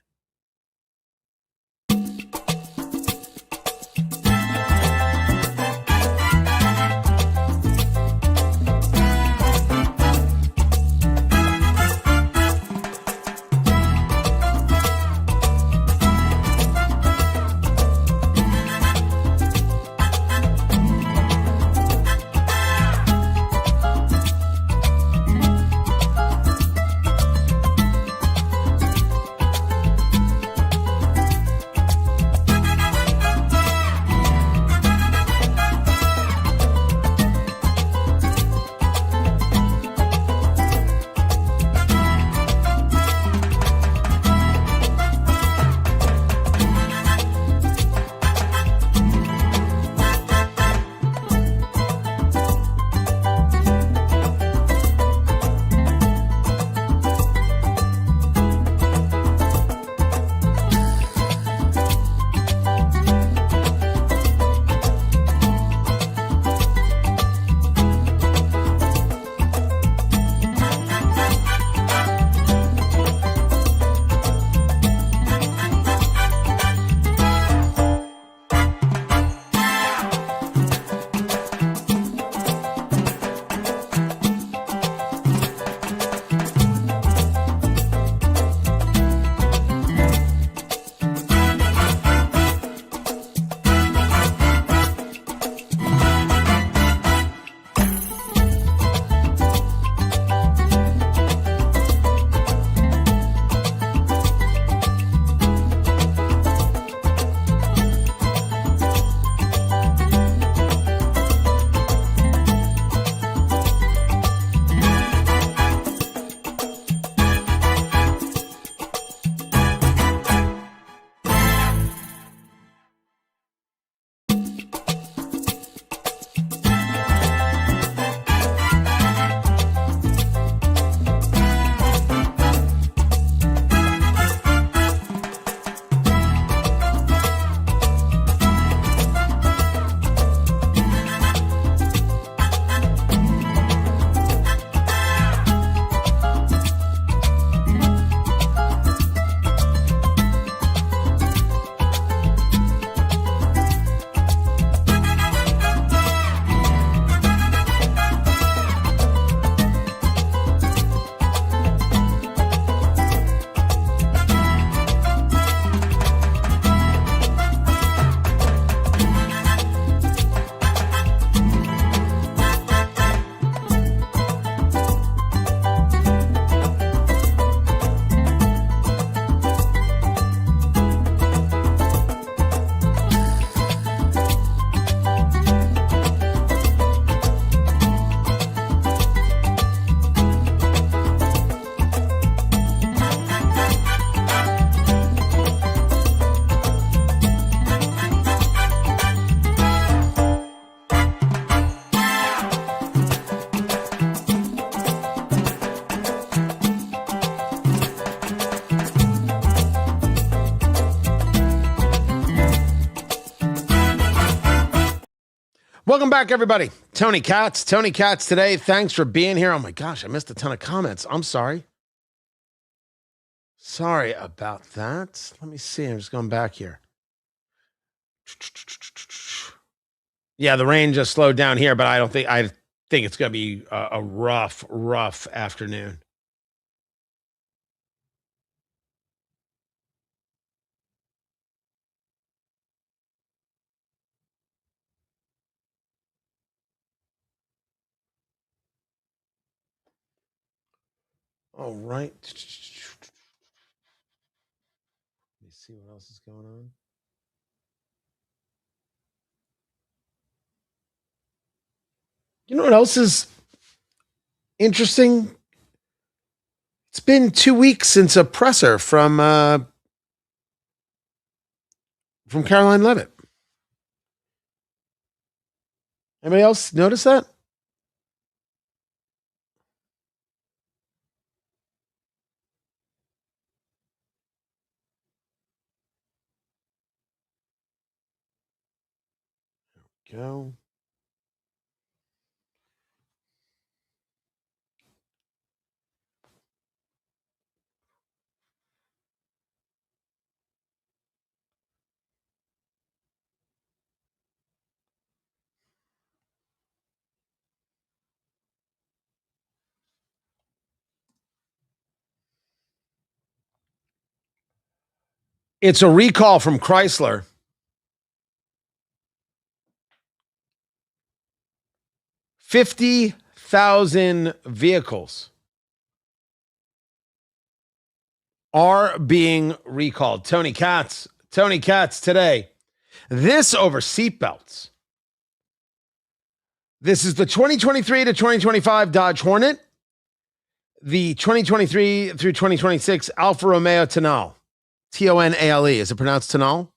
Welcome back, everybody. Tony Katz. Tony Katz today. Thanks for being here. Oh my gosh, I missed a ton of comments. I'm sorry. Sorry about that. Let me see. I'm just going back here. Yeah, the rain just slowed down here, but I think it's going to be a rough afternoon. All right. Let me see what else is going on. You know what else is interesting? It's been 2 weeks since a presser from Caroline Leavitt. Anybody else notice that? There we go. It's a recall from Chrysler. 50,000 vehicles are being recalled. Tony Katz today. This over seatbelts. This is the 2023 to 2025 Dodge Hornet, the 2023 through 2026 Alfa Romeo Tonale. Tonale. Is it pronounced Tonale?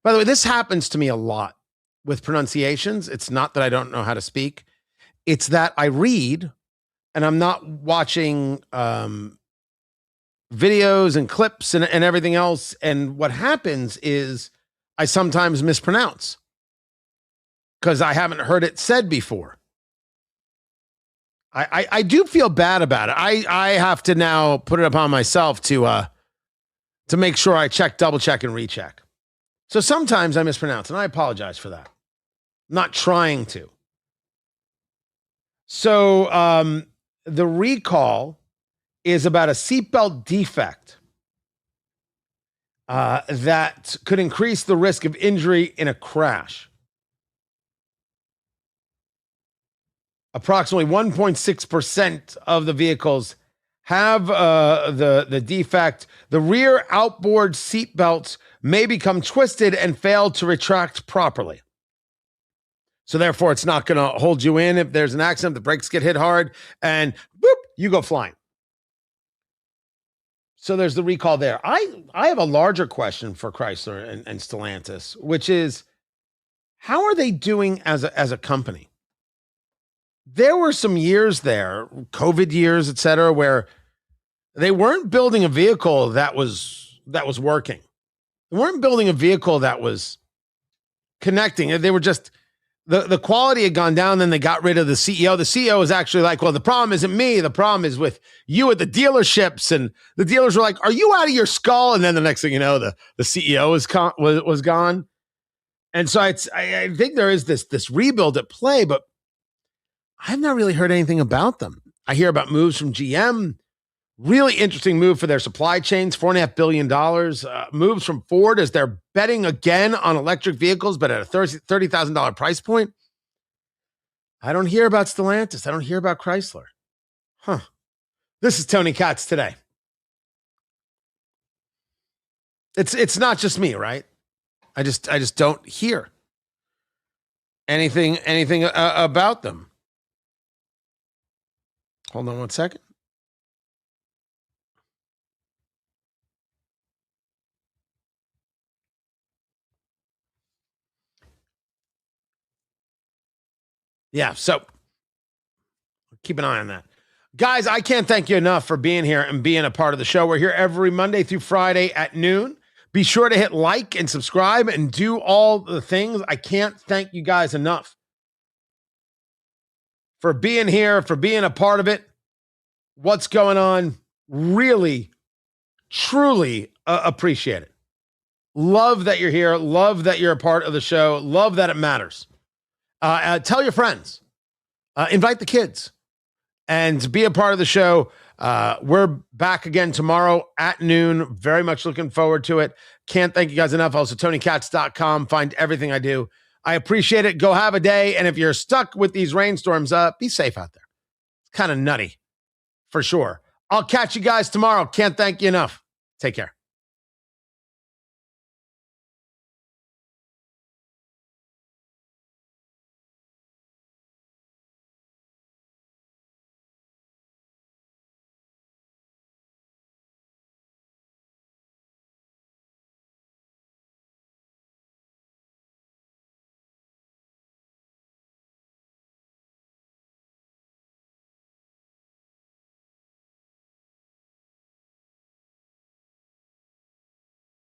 By the way, this happens to me a lot with pronunciations. It's not that I don't know how to speak. It's that I read and I'm not watching videos and clips and everything else. And what happens is I sometimes mispronounce because I haven't heard it said before. I do feel bad about it. I have to now put it upon myself to make sure I double check and recheck. So sometimes I mispronounce, and I apologize for that. I'm not trying to. So the recall is about a seatbelt defect that could increase the risk of injury in a crash. Approximately 1.6% of the vehicles have the defect. The rear outboard seat belts may become twisted and fail to retract properly. So therefore, it's not going to hold you in if there's an accident, the brakes get hit hard, and boop, you go flying. So there's the recall there. I have a larger question for Chrysler and Stellantis, which is, how are they doing as a company? There were some years there, COVID years, et cetera, where they weren't building a vehicle that was working. They weren't building a vehicle that was connecting. They were just, the quality had gone down. Then they got rid of the CEO. The CEO was actually like, well, the problem isn't me. The problem is with you at the dealerships. And the dealers were like, are you out of your skull? And then the next thing you know, the CEO was gone. And so I think there is this rebuild at play, but I've not really heard anything about them. I hear about moves from GM. Really interesting move for their supply chains, $4.5 billion. Moves from Ford as they're betting again on electric vehicles, but at a $30,000 price point. I don't hear about Stellantis. I don't hear about Chrysler. Huh. This is Tony Katz today. It's not just me, right? I just don't hear anything about them. Hold on one second. Yeah, so keep an eye on that. Guys, I can't thank you enough for being here and being a part of the show. We're here every Monday through Friday at noon. Be sure to hit like and subscribe and do all the things. I can't thank you guys enough. for being here, for being a part of it. What's going on? Really, truly appreciate it. Love that you're here. Love that you're a part of the show. Love that it matters. Tell your friends. Invite the kids and be a part of the show. We're back again tomorrow at noon. Very much looking forward to it. Can't thank you guys enough. Also, TonyKatz.com. Find everything I do. I appreciate it. Go have a day. And if you're stuck with these rainstorms, be safe out there. It's kind of nutty, for sure. I'll catch you guys tomorrow. Can't thank you enough. Take care.